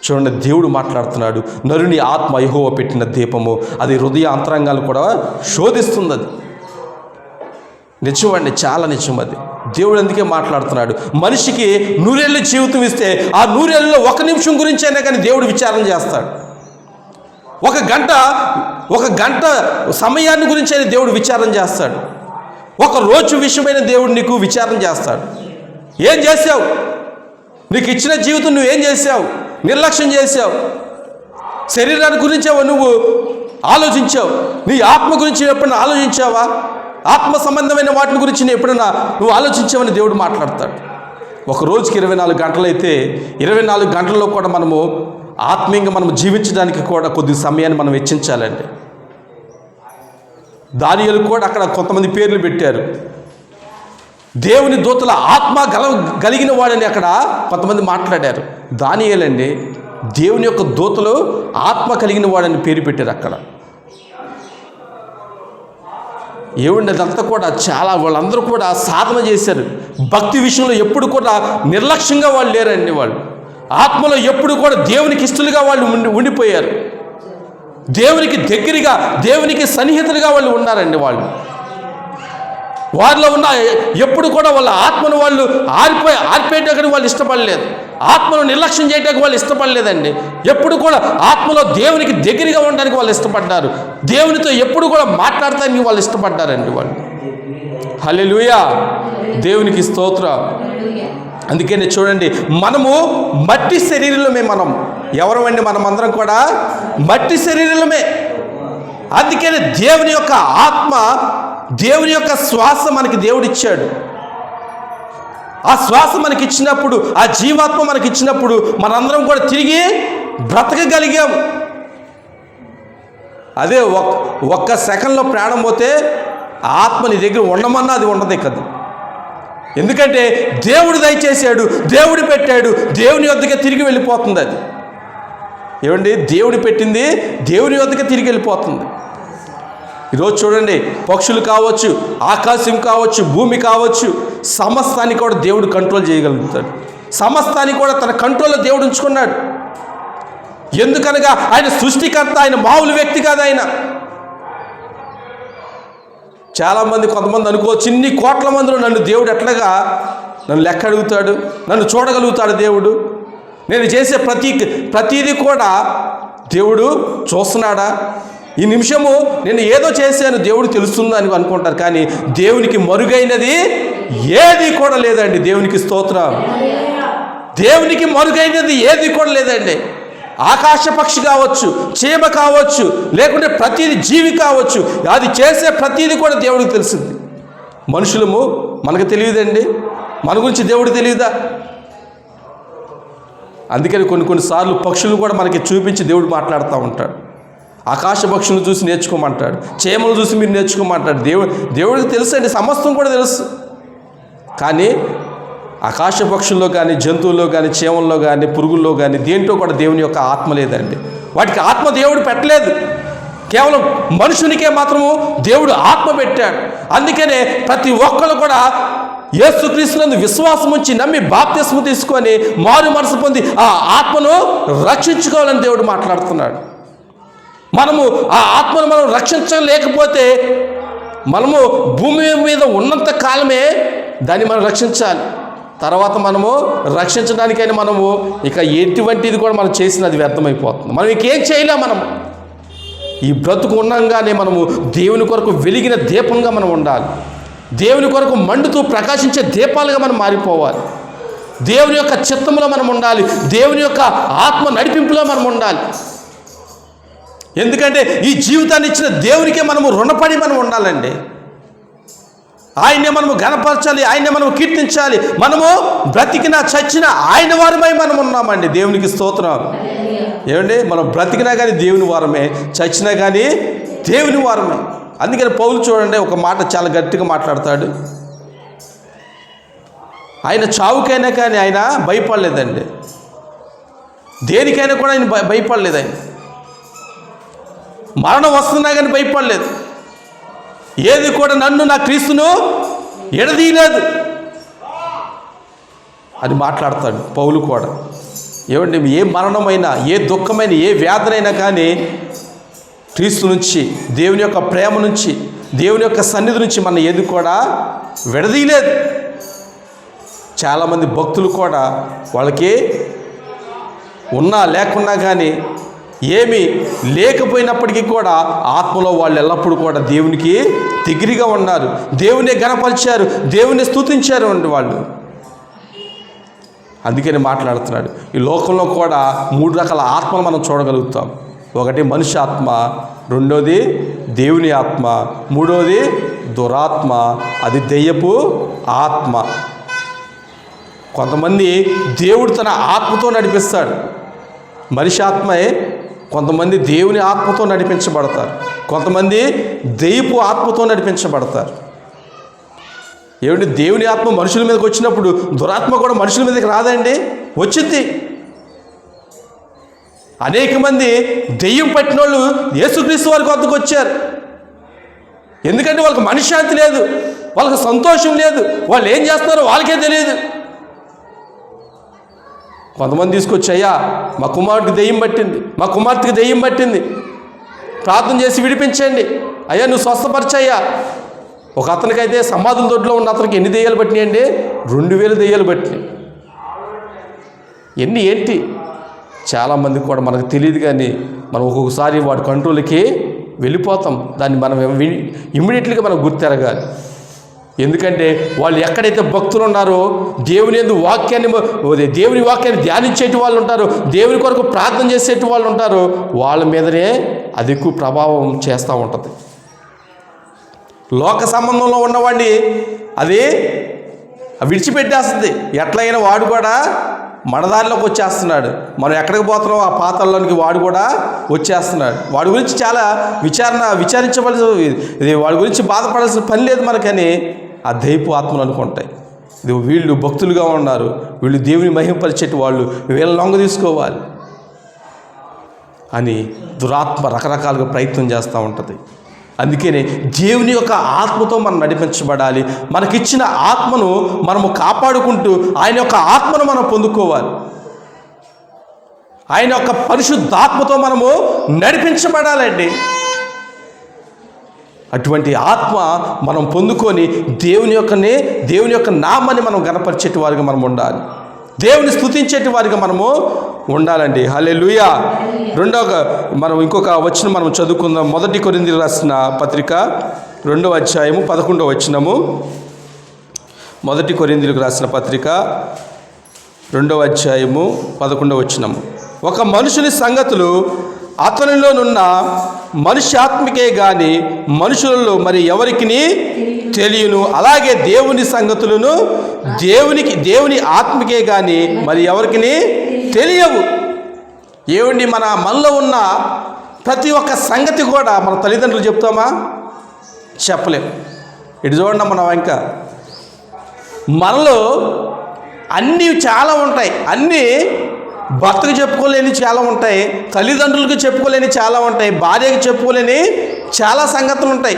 చూడండి, దేవుడు మాట్లాడుతున్నాడు, నరుని ఆత్మ యెహోవా పెట్టిన దీపము, అది హృదయ అంతరంగాలు కూడా శోధిస్తుంది. అది నిజమండి, చాలా నిజం. అది దేవుడు అందుకే మాట్లాడుతున్నాడు. మనిషికి 100 ఏళ్ళ జీవితం ఇస్తే ఆ 100 ఏళ్ళలో 1 నిమిషం గురించి అయినా కానీ దేవుడు విచారణ చేస్తాడు. ఒక గంట సమయాన్ని గురించి అయినా దేవుడు విచారణ చేస్తాడు. ఒక రోజు విషయమైన దేవుడు నీకు విచారణ చేస్తాడు. ఏం చేసావు, నీకు ఇచ్చిన జీవితం నువ్వేం చేసావు, నిర్లక్ష్యం చేసావు. శరీరాన్ని గురించేవో నువ్వు ఆలోచించావు, నీ ఆత్మ గురించి ఎప్పుడైనా ఆలోచించావా? ఆత్మ సంబంధమైన వాటిని గురించి ఎప్పుడైనా నువ్వు ఆలోచించావని దేవుడు మాట్లాడతాడు. ఒక రోజుకి 24 గంటలైతే 24 గంటల్లో కూడా మనము ఆత్మీయంగా మనం జీవించడానికి కూడా కొద్ది సమయాన్ని మనం వెచ్చించాలండి. దానియేలు కూడా అక్కడ కొంతమంది పేర్లు పెట్టారు. దేవుని దూతల ఆత్మ కలిగిన వాడని అక్కడ కొంతమంది మాట్లాడారు. దానియేలండి దేవుని యొక్క దూతలు ఆత్మ కలిగిన వాడని పేరు పెట్టారు అక్కడ. ఏమండి, అదంతా కూడా చాలా వాళ్ళందరూ కూడా సాధన చేశారు. భక్తి విషయంలో ఎప్పుడు కూడా నిర్లక్ష్యంగా వాళ్ళు లేరండి. వాళ్ళు ఆత్మలో ఎప్పుడు కూడా దేవునికి ఇష్టలుగా వాళ్ళు ఉండిపోయారు. దేవునికి దగ్గరగా, దేవునికి సన్నిహితులుగా వాళ్ళు ఉన్నారండి. వారిలో ఉన్న ఎప్పుడు కూడా వాళ్ళ ఆత్మను వాళ్ళు ఆరిపోయేటప్పుడు వాళ్ళు ఇష్టపడలేదు. ఆత్మను నిర్లక్ష్యం చేయడానికి వాళ్ళు ఇష్టపడలేదండి. ఎప్పుడు కూడా ఆత్మలో దేవునికి దగ్గరగా ఉండడానికి వాళ్ళు ఇష్టపడ్డారు. దేవునితో ఎప్పుడు కూడా మాట్లాడటానికి వాళ్ళు ఇష్టపడ్డారండి. వాళ్ళు హల్లెలూయా, దేవునికి స్తోత్రం. అందుకని చూడండి, మనము మట్టి శరీరమే. మనం ఎవరమండి? మనమందరం కూడా మట్టి శరీరమే. అందుకని దేవుని యొక్క ఆత్మ, దేవుని యొక్క శ్వాస మనకి దేవుడు ఇచ్చాడు. ఆ శ్వాస మనకి ఇచ్చినప్పుడు, ఆ జీవాత్మ మనకి ఇచ్చినప్పుడు మనందరం కూడా తిరిగి బ్రతకగలిగాం. అదే ఒక్క సెకండ్లో ప్రాణం పోతే ఆత్మ నీ దగ్గర ఉండమన్నా అది ఉండదే కదా. ఎందుకంటే దేవుడు దయచేశాడు, దేవుడు పెట్టాడు, దేవుని వద్దకే తిరిగి వెళ్ళిపోతుంది. అది ఏమండి, దేవుడు పెట్టింది దేవుని వద్దకే తిరిగి వెళ్ళిపోతుంది. ఈరోజు చూడండి, పక్షులు కావచ్చు, ఆకాశం కావచ్చు, భూమి కావచ్చు, సమస్తాన్ని కూడా దేవుడు కంట్రోల్ చేయగలుగుతాడు. సమస్తాన్ని కూడా తన కంట్రోల్లో దేవుడు ఉంచుకున్నాడు. ఎందుకనగా ఆయన సృష్టికర్త, ఆయన మామూలు వ్యక్తి కాదు. ఆయన చాలామంది, కొంతమంది అనుకోవచ్చు, ఇన్ని కోట్ల మందిలో నన్ను దేవుడు ఎట్లాగా నన్ను లెక్క అడుగుతాడు, నన్ను చూడగలుగుతాడు దేవుడు, నేను చేసే ప్రతీది కూడా దేవుడు చూస్తున్నాడా, ఈ నిమిషము నేను ఏదో చేశాను దేవుడు తెలుస్తుందని అనుకుంటారు. కానీ దేవునికి మరుగైనది ఏది కూడా లేదండి. దేవునికి స్తోత్రం. దేవునికి మరుగైనది ఏది కూడా లేదండి. ఆకాశ పక్షి కావచ్చు, చీమ కావచ్చు, లేకుంటే ప్రతిది జీవి కావచ్చు, అది చేసే ప్రతిదీ కూడా దేవుడికి తెలుస్తుంది. మనుషులము మనకు తెలియదండి, మన గురించి దేవుడు తెలియదా? అందుకని కొన్నిసార్లు పక్షులు కూడా మనకి చూపించి దేవుడు మాట్లాడుతూ ఉంటాడు. ఆకాశ పక్షులను చూసి నేర్చుకోమంటాడు, చీమలు చూసి మీరు నేర్చుకోమంటాడు. దేవుడికి తెలుసు అండి, సమస్తం కూడా తెలుసు. కానీ ఆకాశ పక్షుల్లో కానీ, జంతువుల్లో కానీ, చీమల్లో కానీ, పురుగుల్లో కానీ దేంట్లో కూడా దేవుని యొక్క ఆత్మ లేదండి. వాటికి ఆత్మ దేవుడు పెట్టలేదు. కేవలం మనుషునికే మాత్రము దేవుడు ఆత్మ పెట్టాడు. అందుకనే ప్రతి ఒక్కరు కూడా యేసుక్రీస్తునందు విశ్వాసం ఉంచి నమ్మి బాప్తిస్మం తీసుకొని మారు మనసు పొంది ఆ ఆత్మను రక్షించుకోవాలని దేవుడు మాట్లాడుతున్నాడు. మనము ఆ ఆత్మను మనం రక్షించలేకపోతే మనము భూమి మీద ఉన్నంత కాలమే దాన్ని మనం రక్షించాలి. తర్వాత మనము రక్షించడానికైనా మనము ఇక ఎటువంటిది కూడా మనం చేసినది వ్యర్థమైపోతుంది. మనం ఇంకేం చేయలేం. మనం ఈ బ్రతుకు ఉండగానే మనము దేవుని కొరకు వెలిగిన దీపంగా మనం ఉండాలి. దేవుని కొరకు మండుతూ ప్రకాశించే దీపాలుగా మనం మారిపోవాలి. దేవుని యొక్క చిత్తంలో మనం ఉండాలి. దేవుని యొక్క ఆత్మ నడిపింపులో మనం ఉండాలి. ఎందుకంటే ఈ జీవితాన్ని ఇచ్చిన దేవునికే మనము రుణపడి మనం ఉండాలండి. ఆయన్నే మనము ఘనపరచాలి, ఆయన్నే మనము కీర్తించాలి. మనము బ్రతికినా చచ్చినా ఆయన వారమై మనం ఉన్నామండి. దేవునికి స్తోత్రం. ఏమండి, మనం బ్రతికినా కానీ దేవుని వారమే, చచ్చినా కానీ దేవుని వారమే. అందుకని పౌలు చూడండి, ఒక మాట చాలా గట్టిగా మాట్లాడతాడు. ఆయన చావుకైనా కానీ ఆయన భయపడలేదండి. దేనికైనా కూడా ఆయన భయపడలేదు. ఆయన మరణం వస్తున్నా కానీ భయపడలేదు. ఏది కూడా నన్ను నా క్రీస్తును ఎడదీయలేదు అని మాట్లాడతాడు పౌలు కూడా. ఏమండి, ఏ మరణమైనా, ఏ దుఃఖమైన, ఏ వ్యాధనైనా కానీ క్రీస్తు నుంచి, దేవుని యొక్క ప్రేమ నుంచి, దేవుని యొక్క సన్నిధి నుంచి మన ఏది కూడా విడదీయలేదు. చాలామంది భక్తులు కూడా వాళ్ళకి ఉన్నా లేకున్నా కానీ, ఏమీ లేకపోయినప్పటికీ కూడా ఆత్మలో వాళ్ళు ఎల్లప్పుడూ కూడా దేవునికి దగ్గరగా ఉన్నారు, దేవుని గణపరిచారు, దేవుని స్తుతించారు అండి వాళ్ళు. అందుకని మాట్లాడుతున్నాడు. ఈ లోకంలో కూడా 3 రకాల ఆత్మలు మనం చూడగలుగుతాం. ఒకటి మనిషి ఆత్మ, రెండోది దేవుని ఆత్మ, మూడోది దురాత్మ, అది దెయ్యపు ఆత్మ. కొంతమంది దేవుడు తన ఆత్మతో నడిపిస్తాడు, మనిషి ఆత్మే. కొంతమంది దేవుని ఆత్మతో నడిపించబడతారు, కొంతమంది దెయ్యపు ఆత్మతో నడిపించబడతారు. ఏమిటి, దేవుని ఆత్మ మనుషుల మీదకి వచ్చినప్పుడు దురాత్మ కూడా మనుషుల మీదకి రాదండి, వచ్చింది. అనేక మంది దెయ్యం పట్టిన వాళ్ళు యేసుక్రీస్తు వారి వద్దకు వచ్చారు. ఎందుకంటే వాళ్ళకి మనశ్శాంతి లేదు, వాళ్ళకి సంతోషం లేదు, వాళ్ళు ఏం చేస్తున్నారో వాళ్ళకే తెలియదు. కొంతమంది తీసుకొచ్చి, అయ్యా మా కుమారుడికి దెయ్యం పట్టింది, మా కుమార్తెకి దెయ్యం పట్టింది, ప్రార్థన చేసి విడిపించండి, అయ్యా నువ్వు స్వస్థపరిచయ్యా. ఒక అతనికైతే సమాధుల దొడ్లో ఉన్న అతనికి ఎన్ని దెయ్యాలు పట్టినాయండి? 2000 దెయ్యాలు పట్టినాయి. ఏంటి చాలామందికి కూడా మనకు తెలియదు, కానీ మనం ఒక్కొక్కసారి వాడి కంట్రోల్కి వెళ్ళిపోతాం. దాన్ని మనం ఇమ్మీడియట్లీగా మనం గుర్తెరగాలి. ఎందుకంటే వాళ్ళు ఎక్కడైతే భక్తులు ఉన్నారో, దేవుని వాక్యాన్ని ధ్యానించేటి వాళ్ళు ఉంటారో, దేవుని కొరకు ప్రార్థన చేసేటి వాళ్ళు ఉంటారో, వాళ్ళ మీదనే అది ఎక్కువ ప్రభావం చేస్తూ ఉంటుంది. లోక సంబంధంలో ఉన్నవాడిని అది విడిచిపెట్టేస్తుంది. ఎట్లయినా వాడు కూడా మనదారిలోకి వచ్చేస్తున్నాడు. మనం ఎక్కడికి పోతున్నాం ఆ పాతాల్లోనికి వాడు కూడా వచ్చేస్తున్నాడు. వాడి గురించి చాలా విచారించవలసి, వాడి గురించి బాధపడాల్సిన పని లేదు మనకని ఆ దైపు ఆత్మలు అనుకుంటాయి. ఇది వీళ్ళు భక్తులుగా ఉన్నారు, వీళ్ళు దేవుని మహిమపరిచేటి వాళ్ళు, వీళ్ళని లొంగ తీసుకోవాలి అని దురాత్మ రకరకాలుగా ప్రయత్నం చేస్తూ ఉంటుంది. అందుకనే దేవుని యొక్క ఆత్మతో మనం నడిపించబడాలి. మనకిచ్చిన ఆత్మను మనము కాపాడుకుంటూ ఆయన యొక్క ఆత్మను మనం పొందుకోవాలి. ఆయన యొక్క పరిశుద్ధాత్మతో మనము నడిపించబడాలండి. అటువంటి ఆత్మ మనం పొందుకొని దేవుని యొక్క నామాన్ని మనం గణపరిచేటి వారిగా మనం ఉండాలి, దేవుని స్తుతించేటి వారిగా మనము ఉండాలండి. హల్లెలూయా. మనం ఇంకొక వచనం మనం చదువుకుందాం. 1 కొరింథీయులకు రాసిన పత్రిక 2వ అధ్యాయము 11వ వచనము. 1 కొరింథీయులకు రాసిన పత్రిక 2వ అధ్యాయము 11వ వచనము. ఒక మనుషుని సంగతులు అతనిలోనున్న మనిషి ఆత్మకే గాని మనుషులలో మరి ఎవరికి తెలియను, అలాగే దేవుని సంగతులను దేవుని ఆత్మకే గాని మరి ఎవరికి తెలియవు. ఏమండి, మనలో ఉన్న ప్రతి ఒక్క సంగతి కూడా మన తల్లిదండ్రులు చెప్తామా? చెప్పలేము. ఇటు చూడండి, మనం ఇంకా మనలో అన్నీ చాలా ఉంటాయి. అన్నీ భర్తకు చెప్పుకోలేని చాలా ఉంటాయి, తల్లిదండ్రులకు చెప్పుకోలేని చాలా ఉంటాయి, భార్యకు చెప్పుకోలేని చాలా సంగతులు ఉంటాయి.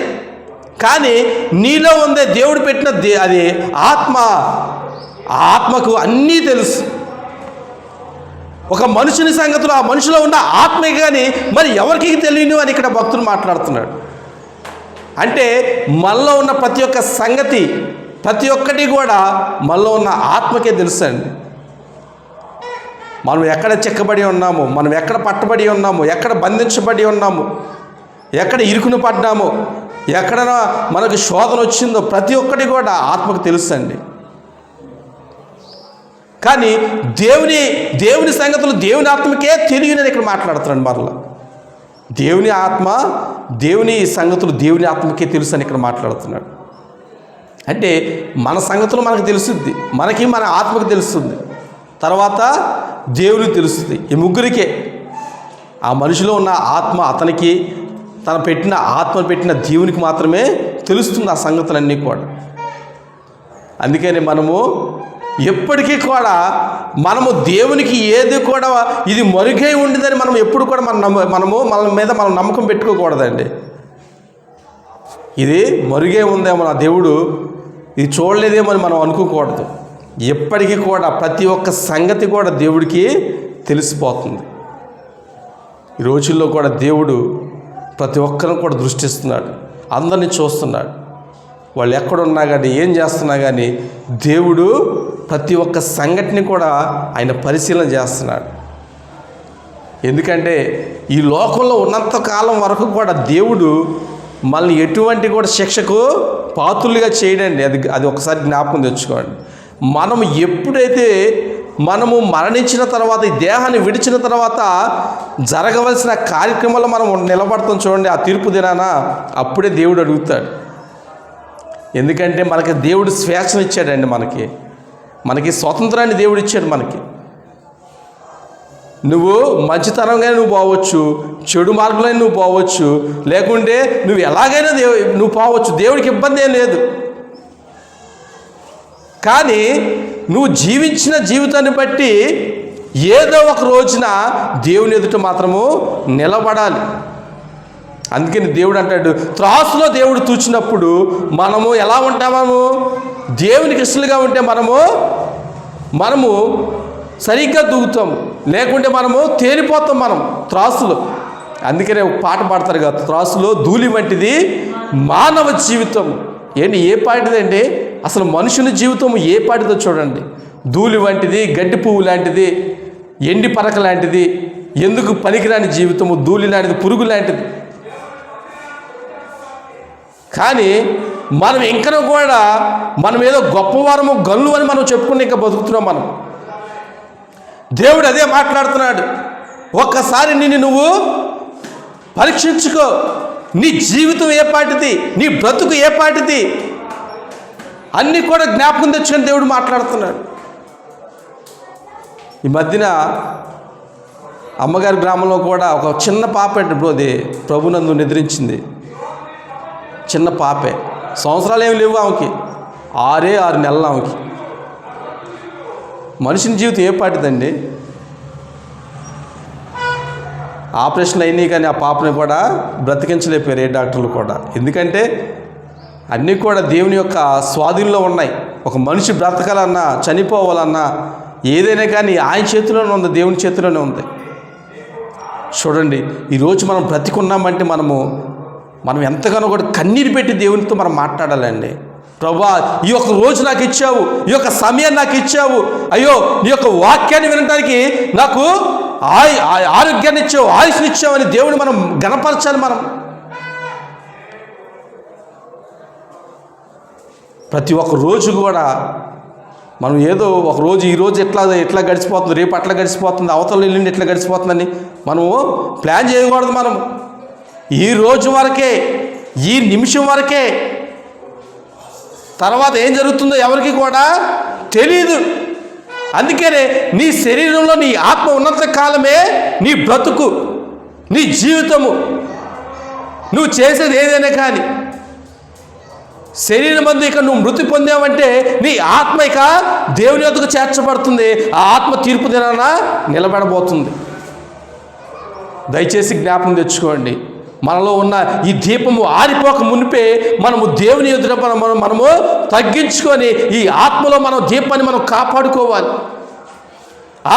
కానీ నీలో ఉందే దేవుడు పెట్టిన అది ఆత్మ, ఆ ఆత్మకు అన్నీ తెలుసు. ఒక మనుషుని సంగతులు ఆ మనిషిలో ఉన్న ఆత్మే కానీ మరి ఎవరికి తెలియను అని ఇక్కడ భక్తులు మాట్లాడుతున్నాడు. అంటే మనలో ఉన్న ప్రతి ఒక్క సంగతి, ప్రతి ఒక్కటి కూడా మనలో ఉన్న ఆత్మకే తెలుసు అండి. మనం ఎక్కడ చిక్కబడి ఉన్నాము, మనం ఎక్కడ పట్టబడి ఉన్నాము, ఎక్కడ బంధించబడి ఉన్నాము, ఎక్కడ ఇరుకును పడ్డాము, ఎక్కడ మనకు శోధన వచ్చిందో ప్రతి ఒక్కటి కూడా ఆత్మకు తెలుసు అండి. కానీ దేవుని సంగతులు దేవుని ఆత్మకే తెలియని ఇక్కడ మాట్లాడుతున్నాడు. మరలా దేవుని ఆత్మ, దేవుని సంగతులు దేవుని ఆత్మకే తెలుసు అని ఇక్కడ మాట్లాడుతున్నాడు. అంటే మన సంగతులు మనకు తెలుస్తుంది, మనకి మన ఆత్మకు తెలుస్తుంది, తర్వాత దేవునికి తెలుస్తుంది. ఈ ముగ్గురికే, ఆ మనిషిలో ఉన్న ఆత్మ అతనికి, ఆత్మ పెట్టిన దేవునికి మాత్రమే తెలుస్తుంది ఆ సంగతులన్నీ కూడా. అందుకని మనము ఎప్పటికీ కూడా మనము దేవునికి ఏది కూడా ఇది మరుగై ఉండదని మనం ఎప్పుడు కూడా మన మీద మనం నమ్మకం పెట్టుకోకూడదండి. ఇది మరుగే ఉందేమో నా దేవుడు ఇది చూడలేదేమో అని మనం అనుకోకూడదు. ఎప్పటికీ కూడా ప్రతి ఒక్క సంగతి కూడా దేవుడికి తెలిసిపోతుంది. ఈ రోజుల్లో కూడా దేవుడు ప్రతి ఒక్కరిని కూడా దృష్టిస్తున్నాడు, అందరినీ చూస్తున్నాడు. వాళ్ళు ఎక్కడున్నా కానీ ఏం చేస్తున్నా కానీ దేవుడు ప్రతి ఒక్క సంఘటనని కూడా ఆయన పరిశీలన చేస్తున్నాడు. ఎందుకంటే ఈ లోకంలో ఉన్నంత కాలం వరకు కూడా దేవుడు మనల్ని ఎటువంటి కూడా శిక్షకు పాత్రులుగా చేయడండి. అది ఒకసారి జ్ఞాపకం తెచ్చుకోండి. మనం ఎప్పుడైతే మనము మరణించిన తర్వాత ఈ దేహాన్ని విడిచిన తర్వాత జరగవలసిన కార్యక్రమాల్లో మనం నిలబడతాం చూడండి, ఆ తీర్పు దినాన అప్పుడే దేవుడు అడుగుతాడు. ఎందుకంటే మనకి దేవుడు స్వేచ్ఛను ఇచ్చాడండి. మనకి స్వతంత్రాన్ని దేవుడు ఇచ్చాడు. నువ్వు మంచితనంగానే నువ్వు పోవచ్చు, చెడు మార్గంలో నువ్వు పోవచ్చు, లేకుంటే నువ్వు ఎలాగైనా నువ్వు పోవచ్చు. దేవుడికి ఇబ్బంది ఏం లేదు. కానీ నువ్వు జీవించిన జీవితాన్ని బట్టి ఏదో ఒక రోజున దేవుని ఎదుట మాత్రము నిలబడాలి. అందుకని దేవుడు అంటాడు, త్రాసులో దేవుడు తూచినప్పుడు మనము ఎలా ఉంటాము? దేవునికి ఇష్టలుగా ఉంటే మనము సరిగ్గా దూకుతాం, లేకుంటే మనము తేలిపోతాం మనం త్రాసులో. అందుకనే ఒక పాట పాడతారు కదా, త్రాసులో ధూళి వంటిది మానవ జీవితం. ఏంటి ఏ పాటిదండి? అసలు మనుషుని జీవితం ఏ పాటిదో చూడండి. ధూళి వంటిది, గడ్డి పువ్వు లాంటిది, ఎండి పరక లాంటిది, ఎందుకు పనికిరాని జీవితము, ధూళి లాంటిది, పురుగు లాంటిది. కానీ మనం ఇంకా కూడా మనం ఏదో గొప్పవారము గల్లు అని మనం చెప్పుకుని ఇంకా బతుకుతున్నాం మనం. దేవుడు అదే మాట్లాడుతున్నాడు. ఒక్కసారి నువ్వు పరీక్షించుకో. నీ జీవితం ఏ పాటిది, నీ బ్రతుకు ఏ పాటిది, అన్నీ కూడా జ్ఞాపకం తెచ్చుకొని దేవుడు మాట్లాడుతున్నాడు. ఈ మధ్యన అమ్మగారి గ్రామంలో కూడా ఒక చిన్న పాప అంటే అది ప్రభునందు నిద్రించింది. చిన్న పాపే, సంవత్సరాలు ఏమి లేవు ఆమెకి, 6 నెలలు ఆమెకి. మనిషిని జీవితం ఏ పాటిదండి? ఆపరేషన్లు అయినాయి కానీ ఆ పాపని కూడా బ్రతికించలేపారు ఏ డాక్టర్లు కూడా. ఎందుకంటే అన్నీ కూడా దేవుని యొక్క స్వాధీనంలో ఉన్నాయి. ఒక మనిషి బ్రతకాలన్నా, చనిపోవాలన్నా, ఏదైనా కానీ ఆయన చేతిలోనే ఉంది, దేవుని చేతిలోనే ఉంది. చూడండి, ఈరోజు మనం బ్రతికున్నామంటే మనం ఎంతగానో కూడా కన్నీరు పెట్టి దేవునితో మనం మాట్లాడాలండి. ప్రభువా, ఈ యొక్క రోజు నాకు ఇచ్చావు, ఈ యొక్క సమయం నాకు ఇచ్చావు, అయ్యో నీ యొక్క వాక్యాన్ని వినడానికి నాకు ఆరోగ్యాన్ని ఇచ్చావు, ఆయుష్ని ఇచ్చావు అని దేవుని మనం గణపరచాలి. ప్రతి ఒక్క రోజు కూడా మనం ఏదో ఒక రోజు ఈరోజు ఎట్లా గడిచిపోతుంది, రేపు అట్లా గడిచిపోతుంది, అవతల ఎల్లుండి ఎట్లా గడిచిపోతుందని మనము ప్లాన్ చేయకూడదు. ఈ రోజు వరకే, ఈ నిమిషం వరకే, తర్వాత ఏం జరుగుతుందో ఎవరికి కూడా తెలియదు. అందుకనే నీ శరీరంలో నీ ఆత్మ ఉన్నంత కాలమే నీ బ్రతుకు, నీ జీవితము, నువ్వు చేసేది ఏదైనా కానీ. శరీరం మందు ఇక నువ్వు మృతి పొందావంటే నీ ఆత్మ ఇక దేవుని యొద్దకు చేర్చబడుతుంది. ఆ ఆత్మ తీర్పు దినాన నిలబడబోతుంది. దయచేసి జ్ఞాపకం తెచ్చుకోండి. మనలో ఉన్న ఈ దీపము ఆరిపోక మునిపే మనము దేవుని ఎదుట మనము తగ్గించుకొని ఈ ఆత్మలో మనం దీపాన్ని మనం కాపాడుకోవాలి.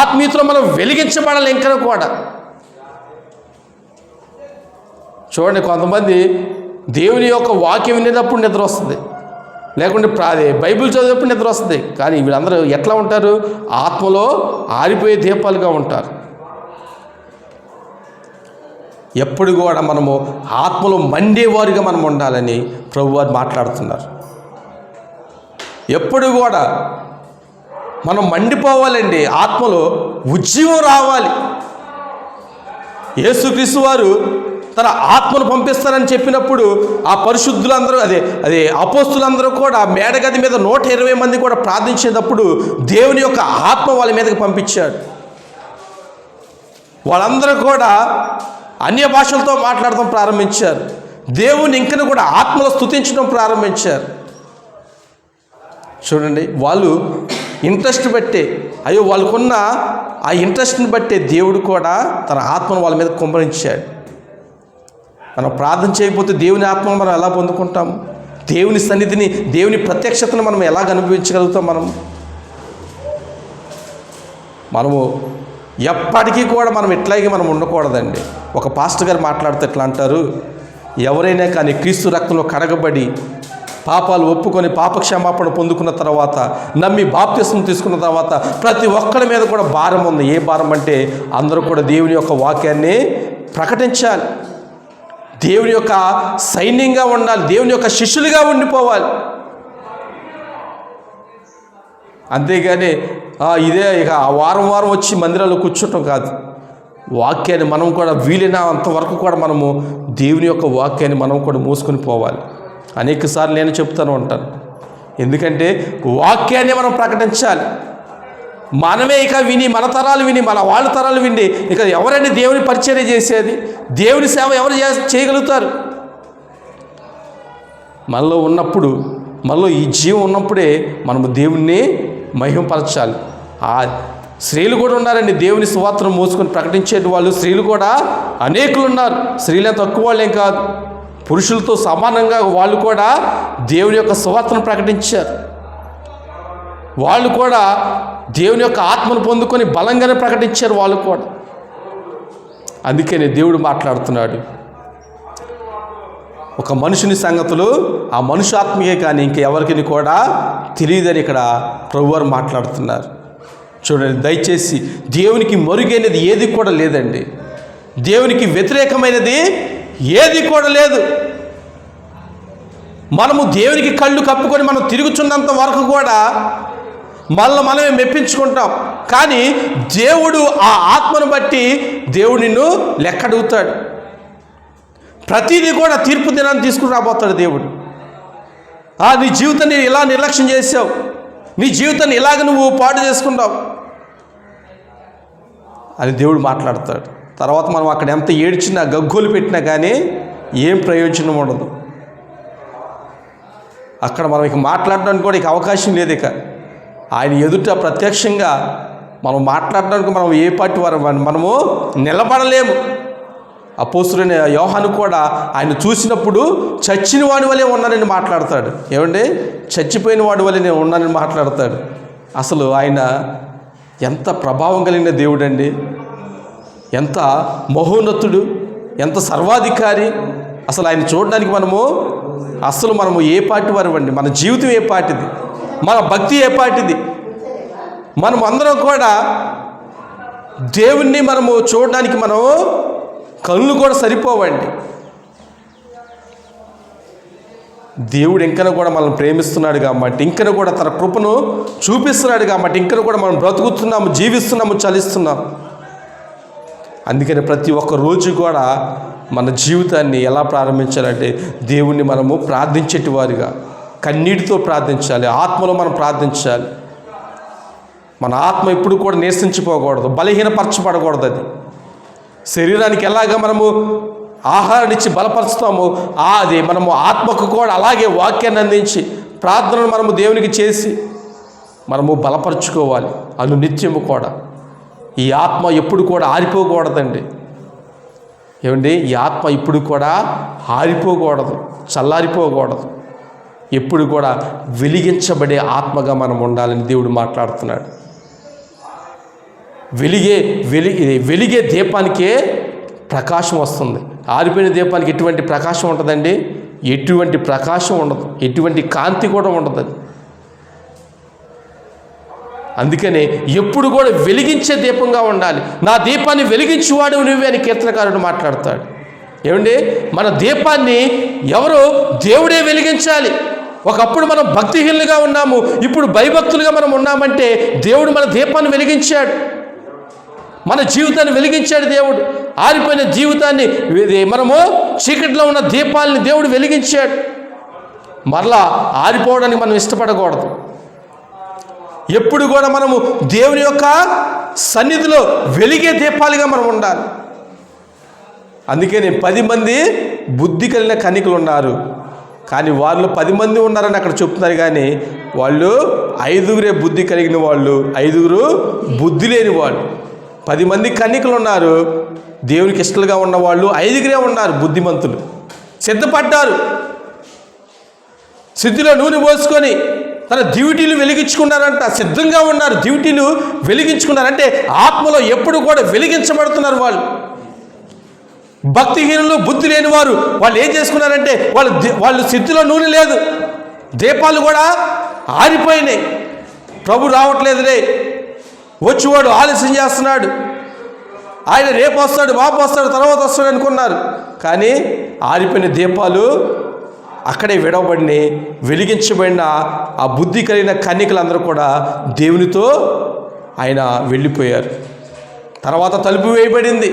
ఆత్మీయతలో మనం వెలిగించబడాలి. ఇంకా కూడా చూడండి, కొంతమంది దేవుని యొక్క వాక్యం వినేటప్పుడు నిద్ర వస్తుంది, లేకుంటే బైబిల్ చదివేటప్పుడు నిద్ర వస్తుంది. కానీ వీళ్ళందరూ ఎట్లా ఉంటారు? ఆత్మలో ఆరిపోయే దీపాలుగా ఉంటారు. ఎప్పుడు కూడా మనము ఆత్మలో మండేవారుగా మనం ఉండాలని ప్రభువారు మాట్లాడుతున్నారు. ఎప్పుడు కూడా మనం మండిపోవాలండి, ఆత్మలో ఉజ్జీవం రావాలి. యేసుక్రీస్తు వారు తన ఆత్మను పంపిస్తారని చెప్పినప్పుడు ఆ పరిశుద్ధులందరూ అదే అపోస్తులందరూ కూడా మేడగది మీద 120 మంది కూడా ప్రార్థించేటప్పుడు దేవుని యొక్క ఆత్మ వాళ్ళ మీదకి పంపించాడు. వాళ్ళందరూ కూడా అన్య భాషలతో మాట్లాడటం ప్రారంభించారు. దేవుని ఇంకను కూడా ఆత్మలో స్తుతించడం ప్రారంభించారు. చూడండి, వాళ్ళు ఇంట్రెస్ట్ బట్టే, అయ్యో వాళ్ళకున్న ఆ ఇంట్రెస్ట్ని బట్టే దేవుడు కూడా తన ఆత్మను వాళ్ళ మీద కుమ్మరించాడు. మనం ప్రార్థన చేయకపోతే దేవుని ఆత్మను మనం ఎలా పొందుకుంటాము? దేవుని సన్నిధిని, దేవుని ప్రత్యక్షతను మనం ఎలాగ అనుభవించగలుగుతాం? మనము ఎప్పటికీ కూడా మనం ఇట్లాగే మనం ఉండకూడదండి. ఒక పాస్టర్ గారు మాట్లాడితే ఎట్లా అంటారు, ఎవరైనా కానీ క్రీస్తు రక్తంలో కడగబడి పాపాలు ఒప్పుకొని పాపక్షమాపణ పొందుకున్న తర్వాత, నమ్మి బాప్తిస్మం తీసుకున్న తర్వాత ప్రతి ఒక్కరి మీద కూడా భారం ఉంది. ఏ భారం అంటే అందరూ కూడా దేవుని యొక్క వాక్యాన్ని ప్రకటించాలి, దేవుని యొక్క సైన్యంగా ఉండాలి, దేవుని యొక్క శిష్యులుగా ఉండిపోవాలి. అంతేగాని ఇదే ఇక వారం వారం వచ్చి మందిరాల్లో కూర్చోటం కాదు. వాక్యాన్ని మనం కూడా వీలైనంత వరకు కూడా మనము దేవుని యొక్క వాక్యాన్ని మనం కూడా మూసుకొని పోవాలి. అనేక సార్లు నేను చెప్తాను ఉంటాను, ఎందుకంటే వాక్యాన్ని మనం ప్రకటించాలి. మనమే ఇక విని, మన తరాలు విని, మన వాళ్ళ తరాలు విని ఇక ఎవరైనా దేవుని పరిచర్య చేసేది, దేవుని సేవ ఎవరు చేయగలుగుతారు? మనలో ఉన్నప్పుడు, మనలో ఈ జీవం ఉన్నప్పుడే మనము దేవుణ్ణి మహిమపరచాలి. ఆ స్త్రీలు కూడా ఉన్నారండి, దేవుని సువార్తను మోసుకొని ప్రకటించే వాళ్ళు స్త్రీలు కూడా అనేకులు ఉన్నారు. స్త్రీలే తక్కువ వాళ్ళేం కాదు, పురుషులతో సమానంగా వాళ్ళు కూడా దేవుని యొక్క సువార్తను ప్రకటించారు. వాళ్ళు కూడా దేవుని యొక్క ఆత్మను పొందుకొని బలంగానే ప్రకటించారు వాళ్ళు కూడా. అందుకనే దేవుడు మాట్లాడుతున్నాడు, ఒక మనుషుని సంగతులు ఆ మనుషు ఆత్మీయే కానీ ఇంకెవరికి కూడా తెలియదని ఇక్కడ ప్రభువారు మాట్లాడుతున్నారు. చూడండి, దయచేసి దేవునికి మరుగైనది ఏది కూడా లేదండి. దేవునికి వ్యతిరేకమైనది ఏది కూడా లేదు. మనము దేవునికి కళ్ళు కప్పుకొని మనం తిరుగుతున్నంత వరకు కూడా మనమే మెప్పించుకుంటాం. కానీ దేవుడు ఆ ఆత్మను బట్టి దేవుడు నిన్ను లెక్కడుగుతాడు. ప్రతిదీ కూడా తీర్పు దినాన్ని తీసుకుని రాబోతాడు దేవుడు. నీ జీవితాన్ని ఇలా నిర్లక్ష్యం చేసావు, నీ జీవితాన్ని ఇలాగ నువ్వు పాడు చేసుకుంటావు అని దేవుడు మాట్లాడతాడు. తర్వాత మనం అక్కడ ఎంత ఏడ్చినా, గగ్గోలు పెట్టినా కానీ ఏం ప్రయోజనం ఉండదు. అక్కడ మనం ఇక మాట్లాడడానికి కూడా ఇక అవకాశం లేదు. ఇక ఆయన ఎదుట ప్రత్యక్షంగా మనం మాట్లాడడానికి మనం ఏ పార్టీ వారు మనము నిలబడలేము. అపోస్తులైన యోహాను కూడా ఆయన చూసినప్పుడు చచ్చిన వాడి వలె ఉన్నానని మాట్లాడతాడు. ఏమండి, చచ్చిపోయిన వాడి వలె నేను ఉన్నానని మాట్లాడతాడు. అసలు ఆయన ఎంత ప్రభావం కలిగిన దేవుడు అండి, ఎంత మహోన్నతుడు, ఎంత సర్వాధికారి. అసలు ఆయన చూడడానికి మనము ఏ పార్టీ వారు అండి, మన జీవితం ఏ పార్టీది, మన భక్తి ఏ పార్టీది. మనం అందరం కూడా దేవుణ్ణి మనము చూడడానికి కళ్ళు కూడా సరిపోవండి. దేవుడు ఇంకనూ కూడా మనల్ని ప్రేమిస్తున్నాడు కాబట్టి, ఇంకనూ కూడా తన కృపను చూపిస్తున్నాడు కాబట్టి, ఇంకనూ కూడా మనం బ్రతుకుతున్నాము, జీవిస్తున్నాము, చలిస్తున్నాము. అందుకని ప్రతి ఒక్క రోజు కూడా మన జీవితాన్ని ఎలా ప్రారంభించాలంటే దేవుణ్ణి మనము ప్రార్థించేటి వారిగా కన్నీటితో ప్రార్థించాలి. ఆత్మలో మనం ప్రార్థించాలి. మన ఆత్మ ఎప్పుడు కూడా నీరసించిపోకూడదు, బలహీనపరచబడకూడదు. అది శరీరానికి ఎలాగ మనము ఆహారాన్ని ఇచ్చి బలపరుస్తామో అది మనము ఆత్మకు కూడా అలాగే వాక్యాన్ని అందించి ప్రార్థనను మనము దేవునికి చేసి మనము బలపరుచుకోవాలి. అను నిత్యము కూడా ఈ ఆత్మ ఎప్పుడు కూడా ఆరిపోకూడదండి. ఏమండి, ఈ ఆత్మ ఇప్పుడు కూడా ఆరిపోకూడదు, చల్లారిపోకూడదు. ఎప్పుడు కూడా వెలిగించబడే ఆత్మగా మనం ఉండాలని దేవుడు మాట్లాడుతున్నాడు. వెలిగే దీపానికే ప్రకాశం వస్తుంది. ఆరిపోయిన దీపానికి ఎటువంటి ప్రకాశం ఉంటుందండి? ఎటువంటి ప్రకాశం ఉండదు, ఎటువంటి కాంతి కూడా ఉండదు. అందుకనే ఎప్పుడు కూడా వెలిగించే దీపంగా ఉండాలి. నా దీపాన్ని వెలిగించువాడు నువ్వే అని కీర్తనకారుడు మాట్లాడతాడు. ఏమండి, మన దీపాన్ని ఎవరు? దేవుడే వెలిగించాలి. ఒకప్పుడు మనం భక్తిహీనులుగా ఉన్నాము, ఇప్పుడు భయభక్తులుగా మనం ఉన్నామంటే దేవుడు మన దీపాన్ని వెలిగించాడు, మన జీవితాన్ని వెలిగించాడు. దేవుడు ఆరిపోయిన జీవితాన్ని, మనము చీకటిలో ఉన్న దీపాలని దేవుడు వెలిగించాడు. మరలా ఆరిపోవడానికి మనం ఇష్టపడకూడదు. ఎప్పుడు కూడా మనము దేవుని యొక్క సన్నిధిలో వెలిగే దీపాలుగా మనం ఉండాలి. అందుకని 10 మంది బుద్ధి కలిగిన కన్యకలు ఉన్నారు. కానీ వాళ్ళు 10 మంది ఉన్నారని అక్కడ చెప్తున్నారు, కానీ వాళ్ళు 5గురే బుద్ధి కలిగిన వాళ్ళు, 5గురు బుద్ధి లేని వాళ్ళు. 10 మంది కన్యకలు ఉన్నారు, దేవునికి ఇష్టలుగా ఉన్నవాళ్ళు 5గురే ఉన్నారు బుద్ధిమంతులు. సిద్ధపడ్డారు, సిద్ధిలో నూనె పోసుకొని తన డ్యూటీలు వెలిగించుకున్నారంట. సిద్ధంగా ఉన్నారు, డ్యూటీలు వెలిగించుకున్నారంటే ఆత్మలో ఎప్పుడు కూడా వెలిగించబడుతున్నారు వాళ్ళు. భక్తిహీనులు, బుద్ధి లేని వారు వాళ్ళు ఏం చేసుకున్నారంటే వాళ్ళు సిద్ధిలో నూనె లేదు, దీపాలు కూడా ఆరిపోయినాయి. ప్రభు రావట్లేదులే, వచ్చేవాడు ఆలస్యం చేస్తున్నాడు, ఆయన రేపు వస్తాడు, బాబు వస్తాడు, తర్వాత వస్తాడు అనుకున్నారు. కానీ ఆరిపోయిన దీపాలు అక్కడే విడవబడిని. వెలిగించబడిన ఆ బుద్ధి కలిగిన కన్యకలందరూ కూడా దేవునితో ఆయన వెళ్ళిపోయారు. తర్వాత తలుపు వేయబడింది.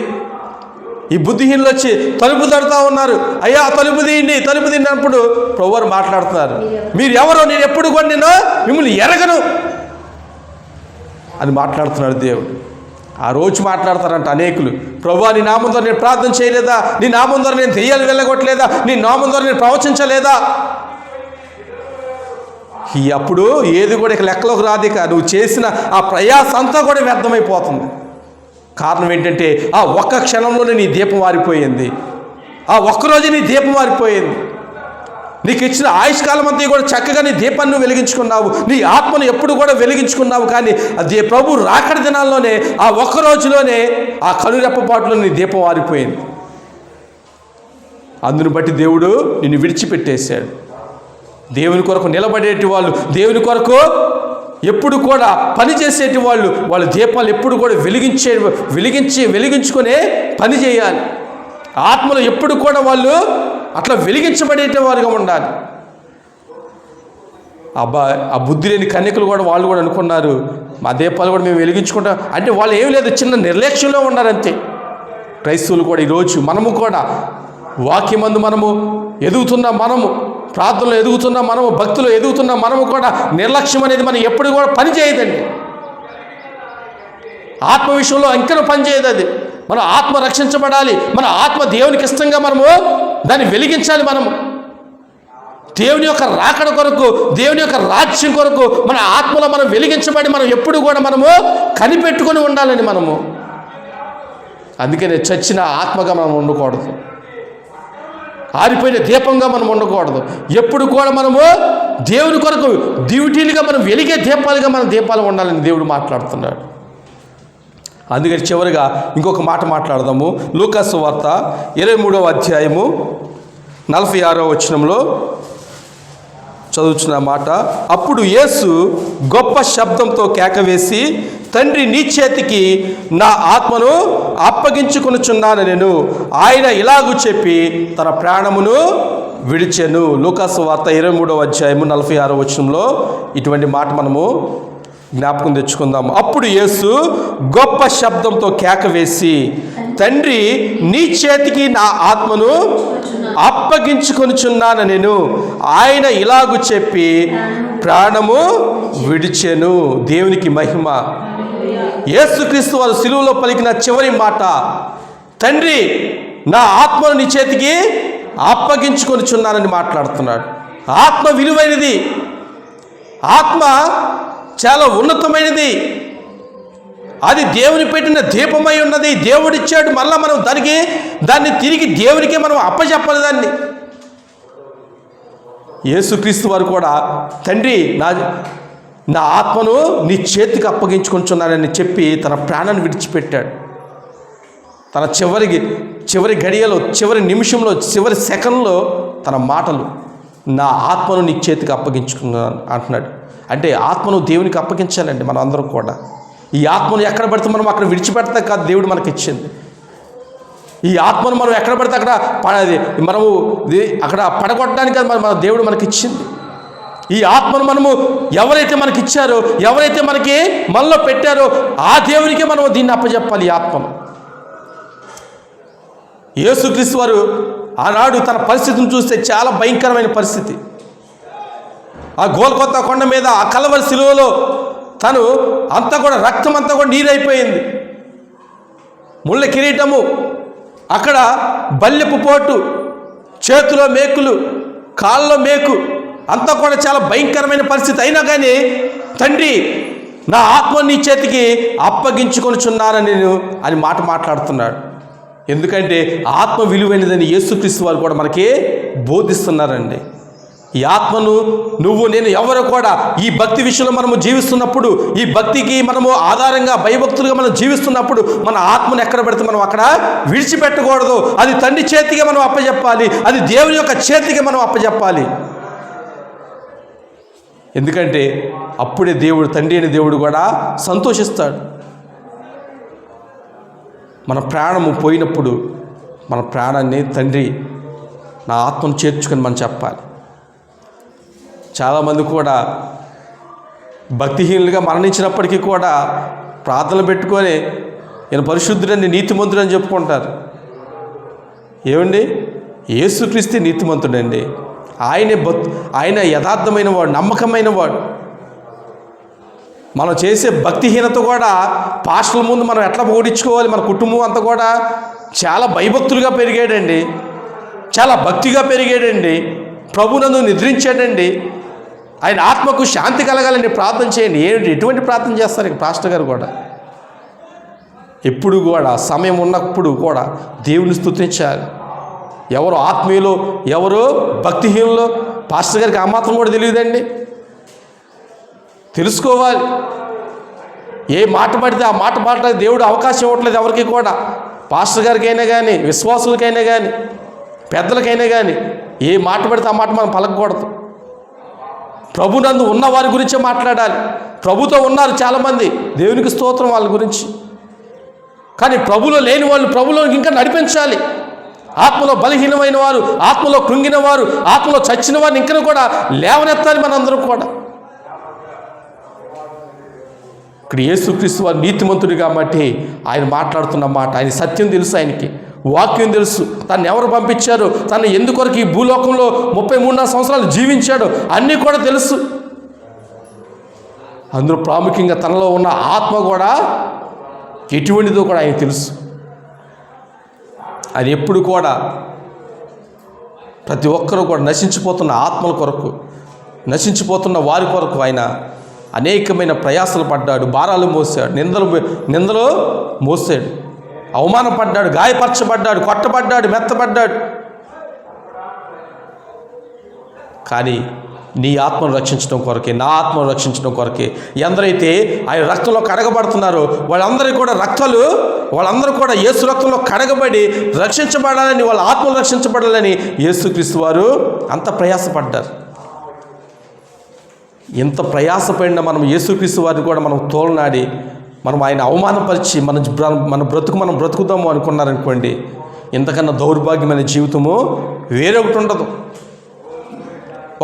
ఈ బుద్ధిహీనులు వచ్చి తలుపు తడుతూ ఉన్నారు. అయ్యా తలుపు తీయండి, తలుపు తీసినప్పుడు ప్రభువారు మాట్లాడుతున్నారు, మీరు ఎవరో, నేను ఎప్పుడు కూడా నేను మిమ్మల్ని ఎరగను అని మాట్లాడుతున్నాడు దేవుడు. ఆ రోజు మాట్లాడతారంట అనేకులు, ప్రభువా నీ నామం ద్వారా నేను ప్రార్థన చేయలేదా, నీ నామం ద్వారా నేను దెయ్యాలు వెళ్ళగొట్టలేదా, నీ నామం ద్వారా నేను ప్రవచించలేదా. అప్పుడు ఏది కూడా ఇక లెక్కలోకి రాదిక. నువ్వు చేసిన ఆ ప్రయాస అంతా కూడా వ్యర్థమైపోతుంది. కారణం ఏంటంటే ఆ ఒక్క క్షణంలోనే నీ దీపం వారిపోయింది, ఆ ఒక్కరోజు నీ దీపం వారిపోయింది. నీకు ఇచ్చిన ఆయుష్కాలం అంతా కూడా చక్కగా నీ దీపాన్ని వెలిగించుకున్నావు, నీ ఆత్మను ఎప్పుడు కూడా వెలిగించుకున్నావు. కానీ అది ప్రభు రాకడ దినాల్లోనే ఆ ఒక్క రోజులోనే ఆ కనురెప్పపాటులో నీ దీపం వారిపోయింది. అందును బట్టి దేవుడు నిన్ను విడిచిపెట్టేశాడు. దేవుని కొరకు నిలబడేటి వాళ్ళు, దేవుని కొరకు ఎప్పుడు కూడా పనిచేసేటి వాళ్ళు, వాళ్ళ దీపాలు ఎప్పుడు కూడా వెలిగించుకునే పని చేయాలి. ఆత్మలో ఎప్పుడు కూడా వాళ్ళు అట్లా వెలిగించబడేటి వారుగా ఉండాలి. ఆ బుద్ధి లేని కన్యకలు కూడా వాళ్ళు కూడా అనుకున్నారు, మా దీపాలు కూడా మేము వెలిగించుకుంటాం అంటే వాళ్ళు ఏం లేదు, చిన్న నిర్లక్ష్యంలో ఉన్నారంతే. క్రైస్తవులు కూడా ఈరోజు మనము కూడా వాక్యమందు మనము ఎదుగుతున్న, మనము ప్రార్థనలో ఎదుగుతున్న, మనము భక్తిలో ఎదుగుతున్న మనము కూడా నిర్లక్ష్యం అనేది మనం ఎప్పుడు కూడా పని చేయదండి. ఆత్మ విషయంలో ఇంకనూ పని చేయదు. అది మన ఆత్మ రక్షించబడాలి, మన ఆత్మ దేవునికి ఇష్టంగా మనము దాన్ని వెలిగించాలి. మనము దేవుని యొక్క రాకడ కొరకు, దేవుని యొక్క రాజ్యం కొరకు మన ఆత్మలో మనం వెలిగించబడి మనం ఎప్పుడు కూడా మనము కనిపెట్టుకొని ఉండాలని మనము. అందుకనే చచ్చిన ఆత్మగా మనం ఉండకూడదు, ఆరిపోయిన దీపంగా మనం ఉండకూడదు. ఎప్పుడు కూడా మనము దేవుని కొరకు డ్యూటీలుగా మనం వెలిగే దీపాలుగా మన దీపాలు ఉండాలని దేవుడు మాట్లాడుతున్నాడు. అందుకని చివరిగా ఇంకొక మాట మాట్లాడదాము. లూకాసు వార్త 23వ అధ్యాయము 46వ వచనంలో చదువుతున్న మాట, అప్పుడు యేసు గొప్ప శబ్దంతో కేకవేసి, తండ్రి నీ చేతికి నా ఆత్మను అప్పగించుకొనుచున్నాను నేను. ఆయన ఇలాగూ చెప్పి తన ప్రాణమును విడిచెను. లూకాసు వార్త 23వ అధ్యాయము 46వ వచనంలో ఇటువంటి మాట మనము జ్ఞాపకం తెచ్చుకుందాము. అప్పుడు యేసు గొప్ప శబ్దంతో కేకవేసి, తండ్రి నీ చేతికి నా ఆత్మను అప్పగించుకొనుచున్నాను నేను. ఆయన ఇలాగు చెప్పి ప్రాణము విడిచెను. దేవునికి మహిమ. యేసుక్రీస్తు వారు సిలువలో పలికిన చివరి మాట, తండ్రి నా ఆత్మను నీ చేతికి అప్పగించుకొనుచున్నానని మాట్లాడుతున్నాడు. ఆత్మ విలువైనది, ఆత్మ చాలా ఉన్నతమైనది, అది దేవుని పెట్టిన దీపమై ఉన్నది. దేవుడిచ్చాడు, మళ్ళీ మనం దాన్ని తిరిగి దేవునికే మనం అప్పచెప్పాలి. దాన్ని యేసుక్రీస్తు వారు కూడా తండ్రి నా ఆత్మను నీ చేతికి అప్పగించుకుంటున్నానని చెప్పి తన ప్రాణాన్ని విడిచిపెట్టాడు. తన చివరి గడియలో, చివరి నిమిషంలో, చివరి సెకండ్లో తన మాటలు, నా ఆత్మను నీ చేతికి అప్పగించుకున్నాను అంటున్నాడు. అంటే ఆత్మను దేవునికి అప్పగించాలండి మనం అందరం కూడా. ఈ ఆత్మను ఎక్కడ పడితే మనం అక్కడ విడిచిపెడతా కాదు, దేవుడు మనకి ఇచ్చింది. ఈ ఆత్మను మనం ఎక్కడ పడితే అక్కడ మనము అక్కడ పడగొట్టడానికి కాదు, మన దేవుడు మనకి ఇచ్చింది. ఈ ఆత్మను మనము ఎవరైతే మనకి ఇచ్చారో, ఎవరైతే మనకి మనలో పెట్టారో ఆ దేవునికే మనం దీన్ని అప్పచెప్పాలి. ఈ ఆత్మను యేసుక్రీస్తు వారు ఆనాడు తన పరిస్థితిని చూస్తే చాలా భయంకరమైన పరిస్థితి. ఆ గోల్కొత్తా కొండ మీద, ఆ కల్వరి శిలువలో తను అంతా కూడా రక్తం అంతా కూడా నీరైపోయింది. ముళ్ళ కిరీటము, అక్కడ బల్లెపు పోటు, చేతిలో మేకులు, కాళ్ళలో మేకు, అంతా కూడా చాలా భయంకరమైన పరిస్థితి. అయినా కానీ తండ్రి నా ఆత్మ నీ చేతికి అప్పగించుకొనుచున్నానని నేను అని మాట్లాడుతున్నాడు. ఎందుకంటే ఆత్మ విలువైనదని యేసుక్రీస్తు వారు కూడా మనకి బోధిస్తున్నారండి. ఈ ఆత్మను నువ్వు నేను ఎవరు కూడా ఈ భక్తి విషయంలో మనము జీవిస్తున్నప్పుడు, ఈ భక్తికి మనము ఆధారంగా భయభక్తులుగా మనం జీవిస్తున్నప్పుడు మన ఆత్మను ఎక్కడ పెడితే మనం అక్కడ విడిచిపెట్టకూడదు. అది తండ్రి చేతికి మనం అప్పచెప్పాలి, అది దేవుని యొక్క చేతికి మనం అప్పచెప్పాలి. ఎందుకంటే అప్పుడే దేవుడు, తండ్రి అయిన దేవుడు కూడా సంతోషిస్తాడు. మన ప్రాణము పోయినప్పుడు మన ప్రాణాన్ని తండ్రి నా ఆత్మను చేర్చుకొని మనం చెప్పాలి. చాలామంది కూడా భక్తిహీనులుగా మరణించినప్పటికీ కూడా ప్రార్థనలు పెట్టుకొని ఈయన పరిశుద్ధుడని నీతిమంతుడని చెప్పుకుంటారు. ఏమండి, యేసుక్రీస్తు నీతిమంతుడండి. ఆయన యథార్థమైన వాడు, నమ్మకమైన వాడు. మనం చేసే భక్తిహీనత కూడా పాస్టర్ల ముందు మనం ఎట్లా ఓడించుకోవాలి, మన కుటుంబం అంతా కూడా చాలా భయభక్తులుగా పెరిగాడండి, చాలా భక్తిగా పెరిగాడండి, ప్రభునందు నిద్రించాడండి. ఆయన ఆత్మకు శాంతి కలగాలని ప్రార్థన చేయండి. ఎటువంటి ప్రార్థన చేస్తారు ఇక పాస్టర్ గారు కూడా? ఎప్పుడు కూడా సమయం ఉన్నప్పుడు కూడా దేవుని స్తుతించాలి. ఎవరు ఆత్మీయులు, ఎవరు భక్తిహీనులు పాస్టర్ గారికి ఆ మాత్రం కూడా తెలియదండి. తెలుసుకోవాలి. ఏ మాట పడితే ఆ మాట మాట్లాడే దేవుడు అవకాశం ఇవ్వట్లేదు ఎవరికి కూడా. పాస్టర్ గారికైనా కానీ, విశ్వాసులకైనా కానీ, పెద్దలకైనా కానీ ఏ మాట పడితే ఆ మాట మనం పలకకూడదు. ప్రభునందు ఉన్న వారి గురించే మాట్లాడాలి. ప్రభుతో ఉన్నారు చాలామంది, దేవునికి స్తోత్రం వాళ్ళ గురించి. కానీ ప్రభులో లేని వాళ్ళు ప్రభులో ఇంకా నడిపించాలి. ఆత్మలో బలహీనమైన వారు, ఆత్మలో కృంగిన వారు, ఆత్మలో చచ్చిన వారిని ఇంకా కూడా లేవనెత్తాలి మనందరం కూడా. ఇక్కడ యేసుక్రీస్తు వారు నీతిమంతుడు కాబట్టి ఆయన మాట్లాడుతున్న మాట, ఆయన సత్యం తెలుసు, ఆయనకి వాక్యం తెలుసు, తను ఎవరు పంపించారు, తను ఎందుకొరకు ఈ భూలోకంలో 33 సంవత్సరాలు జీవించాడు అన్నీ కూడా తెలుసు. అందులో ప్రాముఖ్యంగా తనలో ఉన్న ఆత్మ కూడా ఎటువంటిదో కూడా ఆయన తెలుసు. అది ఎప్పుడు కూడా ప్రతి ఒక్కరూ కూడా నశించిపోతున్న ఆత్మల కొరకు, నశించిపోతున్న వారి కొరకు ఆయన అనేకమైన ప్రయాసలు పడ్డాడు, భారాలు మోసాడు, నిందలు మోసాడు, అవమానపడ్డాడు, గాయపరచబడ్డాడు, కొట్టబడ్డాడు, మెత్తబడ్డాడు. కానీ నీ ఆత్మను రక్షించడం కొరకే, నా ఆత్మను రక్షించడం కొరకే ఎందరైతే ఆయన రక్తంలో కడగబడుతున్నారో వాళ్ళందరూ కూడా యేసు రక్తంలో కడగబడి రక్షించబడాలని, వాళ్ళ ఆత్మలు రక్షించబడాలని యేసుక్రీస్తు వారు అంత ప్రయాసపడ్డారు. ఎంత ప్రయాసపడినా మనం యేసుక్రీస్తు వారిని కూడా మనం తోలనాడి మనం ఆయన అవమానపరిచి మన బ్రతుకు మనం బ్రతుకుదాము అనుకున్నారనుకోండి, ఇంతకన్నా దౌర్భాగ్యమైన జీవితము వేరొకటి ఉండదు.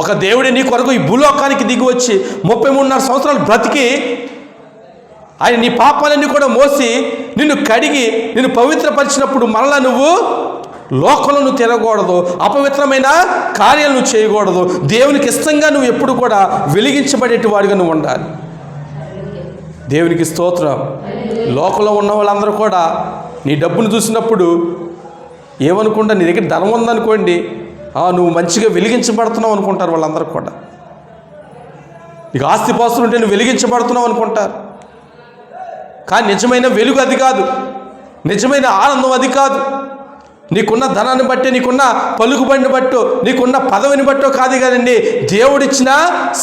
ఒక దేవుడి నీ కొరకు ఈ భూలోకానికి దిగి వచ్చి 33 సంవత్సరాలు బ్రతికి ఆయన నీ పాపాలన్నీ కూడా మోసి నిన్ను కడిగి నిన్ను పవిత్రపరిచినప్పుడు మరలా నువ్వు లోకంలో నువ్వు తిరగకూడదు, అపవిత్రమైన కార్యాలు నువ్వు చేయకూడదు, దేవునికి ఇష్టంగా నువ్వు ఎప్పుడు కూడా వెలిగించబడేటి వాడిగా నువ్వు ఉండాలి. దేవునికి స్తోత్రం. లోకంలో ఉన్న వాళ్ళందరూ కూడా నీ డబ్బును చూసినప్పుడు ఏమనుకుంటా, నీ దగ్గర ధనం ఉందనుకోండి, నువ్వు మంచిగా వెలిగించబడుతున్నావు అనుకుంటారు వాళ్ళందరూ కూడా. నీకు ఆస్తిపాస్తులు ఉంటే నువ్వు వెలిగించబడుతున్నావు అనుకుంటారు. కానీ నిజమైన వెలుగు అది కాదు, నిజమైన ఆనందం అది కాదు. నీకున్న ధనాన్ని బట్టి, నీకున్న పలుకుబడిని బట్టో, నీకున్న పదవిని బట్టో కాదు కదండి, దేవుడిచ్చిన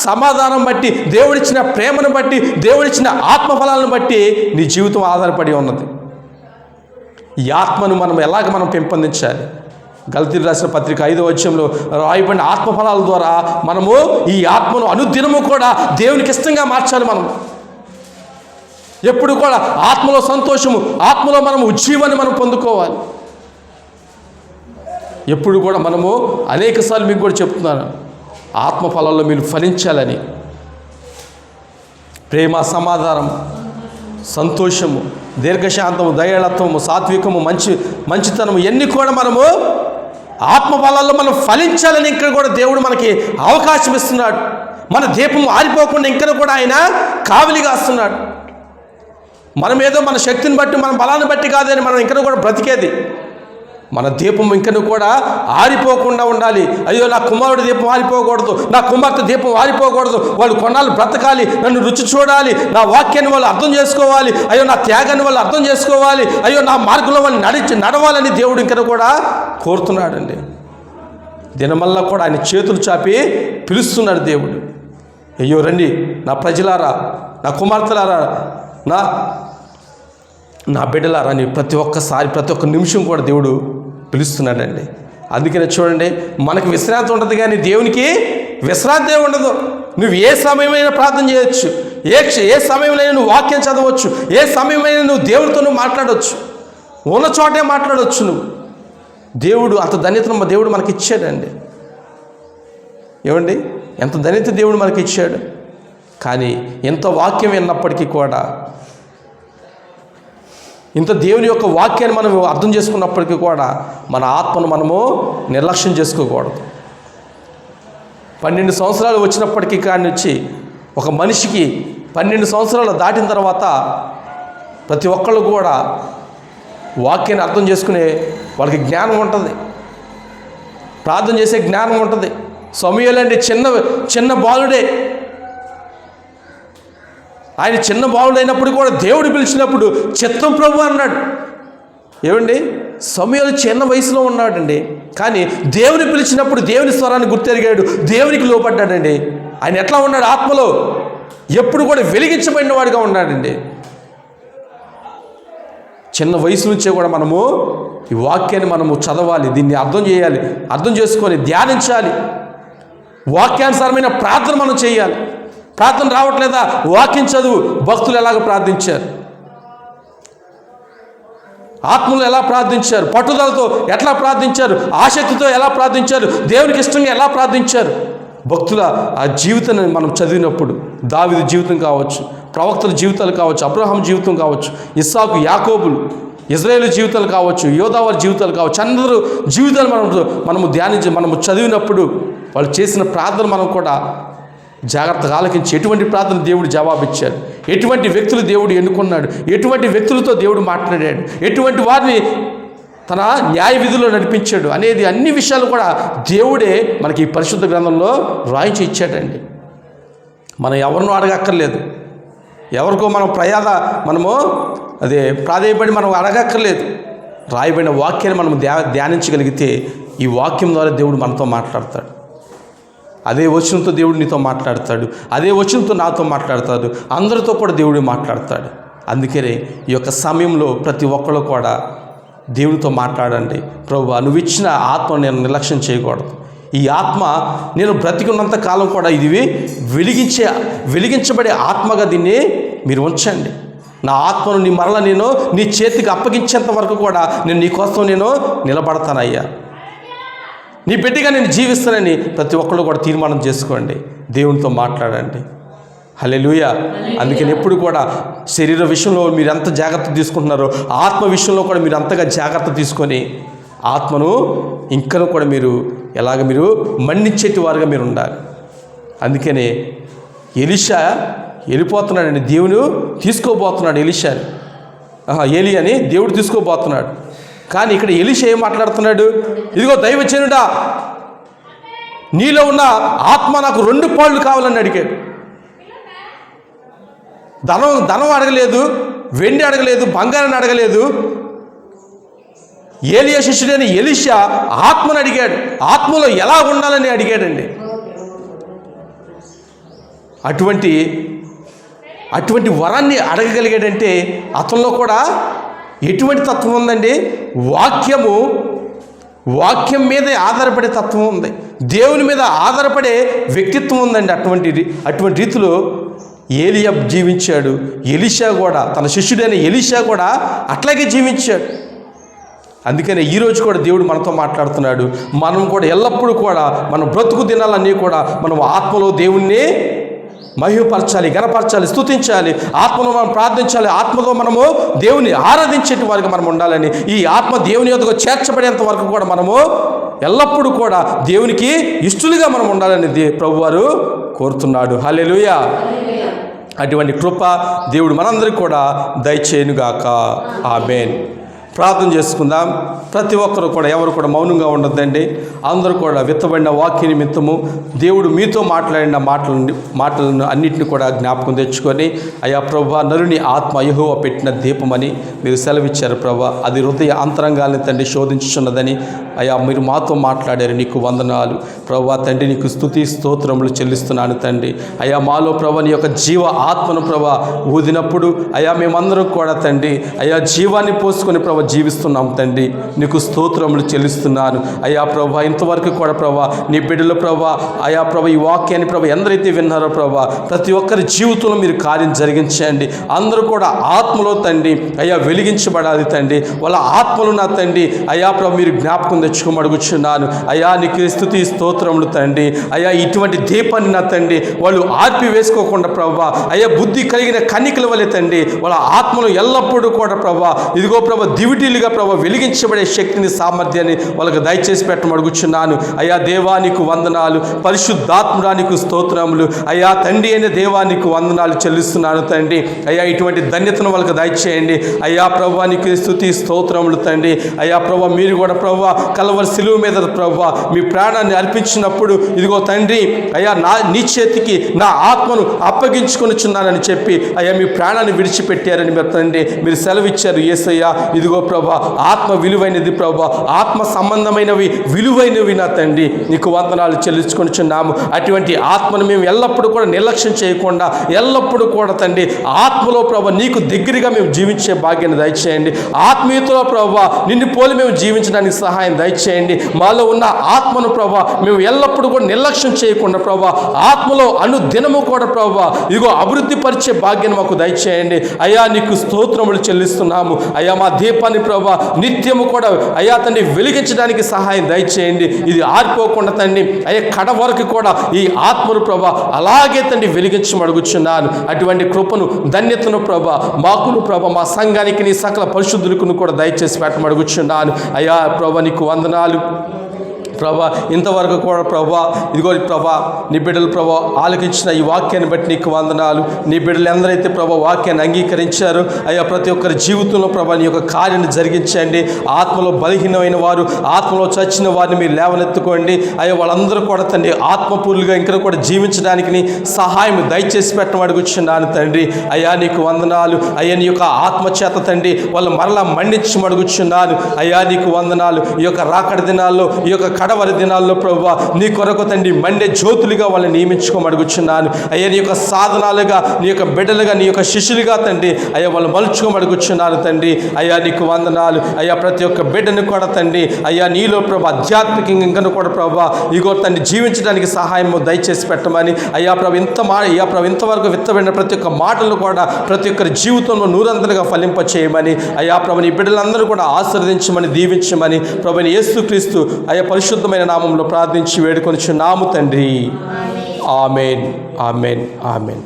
సమాధానం బట్టి, దేవుడిచ్చిన ప్రేమను బట్టి, దేవుడిచ్చిన ఆత్మఫలాలను బట్టి నీ జీవితం ఆధారపడి ఉన్నది. ఈ ఆత్మను మనం పెంపొందించాలి. గలతీయులకు రాసిన పత్రిక 5వ అధ్యాయంలో రాయబడిన ఆత్మఫలాల ద్వారా మనము ఈ ఆత్మను అనుదినము కూడా దేవునికి ఇష్టంగా మార్చాలి. మనం ఎప్పుడు కూడా ఆత్మలో సంతోషము, ఆత్మలో మనము ఉజ్జీవాన్ని మనం పొందుకోవాలి. ఎప్పుడు కూడా మనము అనేకసార్లు మీకు కూడా చెప్తున్నాను, ఆత్మఫలాల్లో మీరు ఫలించాలని. ప్రేమ, సమాధానం, సంతోషము, దీర్ఘశాంతము, దయాళత్వము, సాత్వికము, మంచితనము ఇవన్నీ కూడా మనము ఆత్మఫలాల్లో మనం ఫలించాలని ఇక్కడ కూడా దేవుడు మనకి అవకాశం ఇస్తున్నాడు. మన దీపం ఆరిపోకుండా ఇంకా కూడా ఆయన కావలిగా వస్తున్నాడు. మనమేదో మన శక్తిని బట్టి, మన బలాన్ని బట్టి కాదని మనం ఇంకా కూడా బ్రతికేది. మన దీపం ఇంకను కూడా ఆరిపోకుండా ఉండాలి. అయ్యో నా కుమారుడి దీపం ఆరిపోకూడదు, నా కుమార్తె దీపం ఆరిపోకూడదు, వాళ్ళు కొన్నాళ్ళు బ్రతకాలి, నన్ను రుచి చూడాలి, నా వాక్యాన్ని వాళ్ళు అర్థం చేసుకోవాలి, అయ్యో నా త్యాగాన్ని వాళ్ళు అర్థం చేసుకోవాలి, అయ్యో నా మార్గంలో వాళ్ళు నడవాలని దేవుడు ఇంకను కూడా కోరుతున్నాడండి. దినమల్లా కూడా ఆయన చేతులు చాపి పిలుస్తున్నాడు దేవుడు. అయ్యో రండి నా ప్రజలారా, నా కుమార్తెలారా, నా బిడ్డలారా అని ప్రతి ఒక్క నిమిషం కూడా దేవుడు పిలుస్తున్నాడండి. అందుకనే చూడండి, మనకు విశ్రాంతి ఉంటుంది కానీ దేవునికి విశ్రాంతి ఉండదు. నువ్వు ఏ సమయమైనా ప్రార్థన చేయొచ్చు, ఏ సమయంలో నువ్వు వాక్యం చదవచ్చు, ఏ సమయమైనా నువ్వు దేవుడితో మాట్లాడవచ్చు, ఉన్న చోటే మాట్లాడవచ్చు. నువ్వు దేవుడు అంత ధన్యతను దేవుడు మనకి ఇచ్చాడండి. ఏమండి, ఎంత ధన్యత దేవుడు మనకి ఇచ్చాడు. కానీ ఎంత వాక్యం విన్నప్పటికీ కూడా, ఇంత దేవుని యొక్క వాక్యాన్ని మనం అర్థం చేసుకున్నప్పటికీ కూడా మన ఆత్మను మనము నిర్లక్ష్యం చేసుకోకూడదు. 12 సంవత్సరాలు వచ్చినప్పటికీ కానీ వచ్చి ఒక మనిషికి 12 సంవత్సరాలు దాటిన తర్వాత ప్రతి ఒక్కళ్ళు కూడా వాక్యాన్ని అర్థం చేసుకునే వాళ్ళకి జ్ఞానం ఉంటుంది, ప్రార్థన చేసే జ్ఞానం ఉంటుంది. సమూయేలు అంటే చిన్న బాలుడే. ఆయన చిన్న బాలుడు అయినప్పుడు కూడా దేవుడు పిలిచినప్పుడు చిత్తం ప్రభు అన్నాడు. ఏమండి, సమూయేలు చిన్న వయసులో ఉన్నాడండి, కానీ దేవుని పిలిచినప్పుడు దేవుని స్వరాన్ని గుర్తెరిగాడు, దేవునికి లోపడ్డాడండి. ఆయన ఎట్లా ఉన్నాడు? ఆత్మలో ఎప్పుడు కూడా వెలిగించబడిన వాడిగా ఉన్నాడండి. చిన్న వయసు నుంచే కూడా మనము ఈ వాక్యాన్ని మనము చదవాలి, దీన్ని అర్థం చేయాలి, అర్థం చేసుకొని ధ్యానించాలి, వాక్యానుసారమైన ప్రార్థన మనం చేయాలి. ప్రార్థన రావట్లేదా? వాక్యం చదువు. భక్తులు ఎలాగ ప్రార్థించారు, ఆత్మలు ఎలా ప్రార్థించారు, పట్టుదలతో ఎట్లా ప్రార్థించారు, ఆసక్తితో ఎలా ప్రార్థించారు, దేవునికి ఇష్టంగా ఎలా ప్రార్థించారు. భక్తుల ఆ జీవితాన్ని మనం చదివినప్పుడు, దావీదు జీవితం కావచ్చు, ప్రవక్తల జీవితాలు కావచ్చు, అబ్రహాం జీవితం కావచ్చు, ఇస్సాకు, యాకోబులు, ఇజ్రాయేలు జీవితాలు కావచ్చు, యోధావారి జీవితాలు కావచ్చు, అందరూ జీవితాలు మనము ధ్యానించి మనము చదివినప్పుడు వాళ్ళు చేసిన ప్రార్థన మనం కూడా జాగ్రత్తగా ఆలకించి ఎటువంటి ప్రార్థన దేవుడు జవాబిచ్చాడు, ఎటువంటి వ్యక్తులు దేవుడు ఎన్నుకున్నాడు, ఎటువంటి వ్యక్తులతో దేవుడు మాట్లాడాడు, ఎటువంటి వారిని తన న్యాయ విధుల్లో నడిపించాడు అనేది అన్ని విషయాలు కూడా దేవుడే మనకి ఈ పరిశుద్ధ గ్రంథంలో రాయించి ఇచ్చాడండి. మనం ఎవరినో అడగక్కర్లేదు, ఎవరికో మనము ప్రాధేయపడి మనం అడగక్కర్లేదు. రాయబడిన వాక్యాన్ని మనం ధ్యానించగలిగితే ఈ వాక్యం ద్వారా దేవుడు మనతో మాట్లాడతాడు. అదే వచనంతో దేవుడు నీతో మాట్లాడతాడు, అదే వచనంతో నాతో మాట్లాడతాడు, అందరితో కూడా దేవుడు మాట్లాడతాడు. అందుకనే ఈ యొక్క సమయంలో ప్రతి ఒక్కరు కూడా దేవునితో మాట్లాడండి. ప్రభువా, నువ్వు ఇచ్చిన ఆత్మను నేను నిర్లక్ష్యం చేయకూడదు. ఈ ఆత్మ నేను బ్రతికున్నంత కాలం కూడా ఇది వెలిగించబడే ఆత్మగా దీన్ని మీరు ఉంచండి. నా ఆత్మను నేను నీ చేతికి అప్పగించేంత వరకు కూడా నేను నీకోసం నిలబడతానయ్యా, నీ బిడ్డగా నేను జీవిస్తానని ప్రతి ఒక్కళ్ళు కూడా తీర్మానం చేసుకోండి. దేవునితో మాట్లాడండి. హల్లెలూయా. అందుకని ఎప్పుడు కూడా శరీర విషయంలో మీరు ఎంత జాగ్రత్త తీసుకుంటున్నారో ఆత్మ విషయంలో కూడా మీరు అంతగా జాగ్రత్త తీసుకొని ఆత్మను ఇంకనూ కూడా మీరు మన్నించేటి వారుగా మీరు ఉండాలి. అందుకనే ఎలీషా వెళ్ళిపోతున్నాడండి, దేవుడు తీసుకోబోతున్నాడు ఏలియాని దేవుడు తీసుకోబోతున్నాడు. కానీ ఇక్కడ ఎలీషా ఏం మాట్లాడుతున్నాడు? ఇదిగో దైవజనుడా, నీలో ఉన్న ఆత్మ నాకు 2 పాళ్ళు కావాలని అడిగాడు. ధనం అడగలేదు, వెండి అడగలేదు, బంగారాన్ని అడగలేదు. ఏలియా శిష్యుడైన ఎలీషా ఆత్మను అడిగాడు, ఆత్మలో ఎలా ఉండాలని అడిగాడండి. అటువంటి వరాన్ని అడగగలిగాడంటే అతనిలో కూడా ఎటువంటి తత్వం ఉందండి? వాక్యం మీదే ఆధారపడే తత్వం ఉంది, దేవుని మీద ఆధారపడే వ్యక్తిత్వం ఉందండి. అటువంటి రీతిలో ఏలియా జీవించాడు. ఎలీషా కూడా, తన శిష్యుడైన ఎలీషా కూడా అట్లాగే జీవించాడు. అందుకనే ఈరోజు కూడా దేవుడు మనతో మాట్లాడుతున్నాడు. మనం కూడా ఎల్లప్పుడూ కూడా మన బ్రతుకు దినాలన్నీ కూడా మనం ఆత్మలో దేవుణ్ణి మహిమపరచాలి, గణపరచాలి, స్తుతించాలి, ఆత్మలో మనం ప్రార్థించాలి, ఆత్మలో మనము దేవుని ఆరాధించేటి వారికి మనం ఉండాలని, ఈ ఆత్మ దేవుని యొద్దకు చేర్చబడేంత వరకు కూడా మనము ఎల్లప్పుడూ కూడా దేవునికి ఇష్టలుగా మనం ఉండాలని ప్రభువారు కోరుతున్నాడు. హల్లెలూయా. అటువంటి కృప దేవుడు మనందరికీ కూడా దయచేయునుగాక. ఆమేన్. ప్రార్థన చేసుకుందాం. ప్రతి ఒక్కరు కూడా ఎవరు కూడా మౌనంగా ఉండొద్దండి. అందరూ కూడా విత్తబడిన వాక్య నిమిత్తము దేవుడు మీతో మాట్లాడిన మాటలను అన్నింటినీ కూడా జ్ఞాపకం తెచ్చుకొని, అయ్యా ప్రభువా, నరుని ఆత్మ యెహోవా పెట్టిన దీపమని మీరు సెలవిచ్చారు ప్రభా. అది హృదయ అంతరంగాల్ని తండ్రి శోధించుచున్నదని అయ్యా మీరు మాతో మాట్లాడారు. నీకు వందనాలు ప్రభువా. తండ్రి నీకు స్తుతి స్తోత్రములు చెల్లిస్తున్నాను తండ్రి. అయ్యా మాలో ప్రభా నీ యొక్క జీవ ఆత్మను ప్రభా ఊదినప్పుడు అయ్యా మేమందరం కూడా తండ్రి అయ్యా జీవాన్ని పోసుకొని ప్రభా జీవిస్తున్నాం తండ్రి. నీకు స్తోత్రములు చెల్లిస్తున్నాను అయ్యా ప్రభా. ఇంతవరకు కూడా ప్రభా నీ బిడ్డలు ప్రభా అయ్యా ప్రభా ఈ వాక్యాన్ని ప్రభా ఎందరైతే విన్నారో ప్రభా ప్రతి ఒక్కరి జీవితంలో మీరు కార్యం జరిగించండి. అందరూ కూడా ఆత్మలో తండ్రి అయ్యా వెలిగించబడాలి తండ్రి. వాళ్ళ ఆత్మలు నా తండ్రి అయ్యా ప్రభా మీరు జ్ఞాపకం తెచ్చుకోమడుగుచున్నాను అయ్యా. నీకు స్తుతి స్తోత్రములు తండ్రి అయ్యా. ఇటువంటి దీపాన్ని నా తండ్రి వాళ్ళు ఆర్పి వేసుకోకుండా ప్రభా అయ్యా బుద్ధి కలిగిన కన్నికల వలె తండ్రి వాళ్ళ ఆత్మలు ఎల్లప్పుడూ కూడా ప్రభా ఇదిగో ప్రభా దివిటీలుగా ప్రభా వెలిగించబడే శక్తిని సామర్థ్యాన్ని వాళ్ళకి దయచేసి పెట్టమడుగుచున్నాను అయ్యా. దేవానికి వందనాలు, పరిశుద్ధాత్ముడానికి స్తోత్రములు అయ్యా. తండ్రి అయిన దేవానికి వందనాలు చెల్లిస్తున్నాను తండ్రి అయ్యా. ఇటువంటి ధన్యతను వాళ్ళకి దయచేయండి అయ్యా. ప్రభువానికి స్తుతి స్తోత్రములు తండ్రి అయ్యా. ప్రభా మీరు కూడా ప్రభా కల్వరి శిలువ మీద ప్రభా మీ ప్రాణాన్ని అర్పించినప్పుడు ఇదిగో తండ్రి అయ్యా నీ చేతికి నా ఆత్మను అప్పగించుకొనిచున్నానని చెప్పి అయ్యా మీ ప్రాణాన్ని విడిచిపెట్టారని మీరు తండ్రి మీరు సెలవిచ్చారు యేసయ్యా. ఇదిగో ప్రభా ఆత్మ విలువైనది ప్రభా, ఆత్మ సంబంధమైనవి విలువైనవి నా తండ్రి. నీకు వందనాలు చెల్లించుకొనిచున్నాము. అటువంటి ఆత్మను మేము ఎల్లప్పుడూ కూడా నిర్లక్ష్యం చేయకుండా ఎల్లప్పుడూ కూడా తండ్రి ఆత్మలో ప్రభా నీకు దగ్గరగా మేము జీవించే భాగ్యాన్ని దయచేయండి. ఆత్మీయతలో ప్రభా నిన్ను పోలి మేము జీవించడానికి సహాయం దయచేయండి. మాలో ఉన్న ఆత్మను ప్రభా మేము ఎల్లప్పుడూ కూడా నిర్లక్ష్యం చేయకుండా ప్రభా ఆత్మలో అనుదినము కూడా ప్రభా ఇదిగో అభివృద్ధి పరిచే భాగ్యాన్ని మాకు దయచేయండి అయ్యా. నీకు స్తోత్రములు చెల్లిస్తున్నాము అయ్యా. మా దీపాన్ని ప్రభా నిత్యము కూడా అయ్యా తండ్రి వెలిగించడానికి సహాయం దయచేయండి. ఇది ఆరిపోకుండా తండ్రి అయ్యా కడ వరకు కూడా ఈ ఆత్మను ప్రభా అలాగే తండ్రి వెలిగించమడుగుచున్నాను. అటువంటి కృపను ధన్యతను ప్రభా మాకును ప్రభా మా సంఘానికి నీ సకల పరిశుద్ధులకు కూడా దయచేసి పెట్టమడుగుచున్నాను అయ్యా. ప్రభా నీకు వందనాలు ప్రభా. ఇంతవరకు కూడా ప్రభా ఇదిగో ప్రభా నీ బిడ్డలు ప్రభా ఆలకించిన ఈ వాక్యాన్ని బట్టి నీకు వందనాలు. నీ బిడ్డలు ఎందరైతే ప్రభా వాక్యాన్ని అంగీకరించారో అయ్యా ప్రతి ఒక్కరి జీవితంలో ప్రభా నీ యొక్క కార్యాన్ని జరిగించండి. ఆత్మలో బలహీనమైన వారు, ఆత్మలో చచ్చిన వారిని మీరు లేవనెత్తుకోండి అయ్యా. వాళ్ళందరూ కూడా తండ్రి ఆత్మపూర్లుగా ఇంకా కూడా జీవించడానికి సహాయం దయచేసి పెట్టమడుగుచున్నాను తండ్రి అయ్యా. నీకు వందనాలు అయ్యా. నీ యొక్క ఆత్మచేత తండ్రి వాళ్ళు మరలా మండించమడుగుచున్నాను అయ్యా. నీకు వందనాలు. ఈ యొక్క రాకడ దినాల్లో ఈ యొక్క కడవరి దినాల్లో ప్రభువా నీ కొరకు తండ్రి మండే జ్యోతులుగా వాళ్ళని నియమించుకోమడుగుచున్నాను అయ్యా. నీ యొక్క సాధనాలుగా, నీ యొక్క బిడ్డలుగా, నీ యొక్క శిష్యులుగా తండ్రి అయ్యా వాళ్ళు మలుచుకోమడుగుచున్నాను తండ్రి అయ్యా. నీకు వందనాలు అయ్యా. ప్రతి ఒక్క బిడ్డను కూడా తండ్రి అయ్యా నీలో ప్రభు ఆధ్యాత్మికంగా ఇంకా కూడా ప్రభు ఇగో తండ్రి జీవించడానికి సహాయం దయచేసి పెట్టమని అయ్యా. ప్రభు ఇంతవరకు విత్తబడిన ప్రతి ఒక్క మాటలు కూడా ప్రతి ఒక్కరి జీవితంలో నూరంతలుగా ఫలింప చేయమని అయ్యా. ప్రభు నీ బిడ్డలందరూ కూడా ఆశీర్వదించమని దీవించమని ప్రభుని యేసుక్రీస్తు అయ్యా పరిశుద్ధమైన నామంలో ప్రార్థించి వేడుకొనిచున్నాము తండ్రి. ఆమేన్, ఆమేన్, ఆమేన్.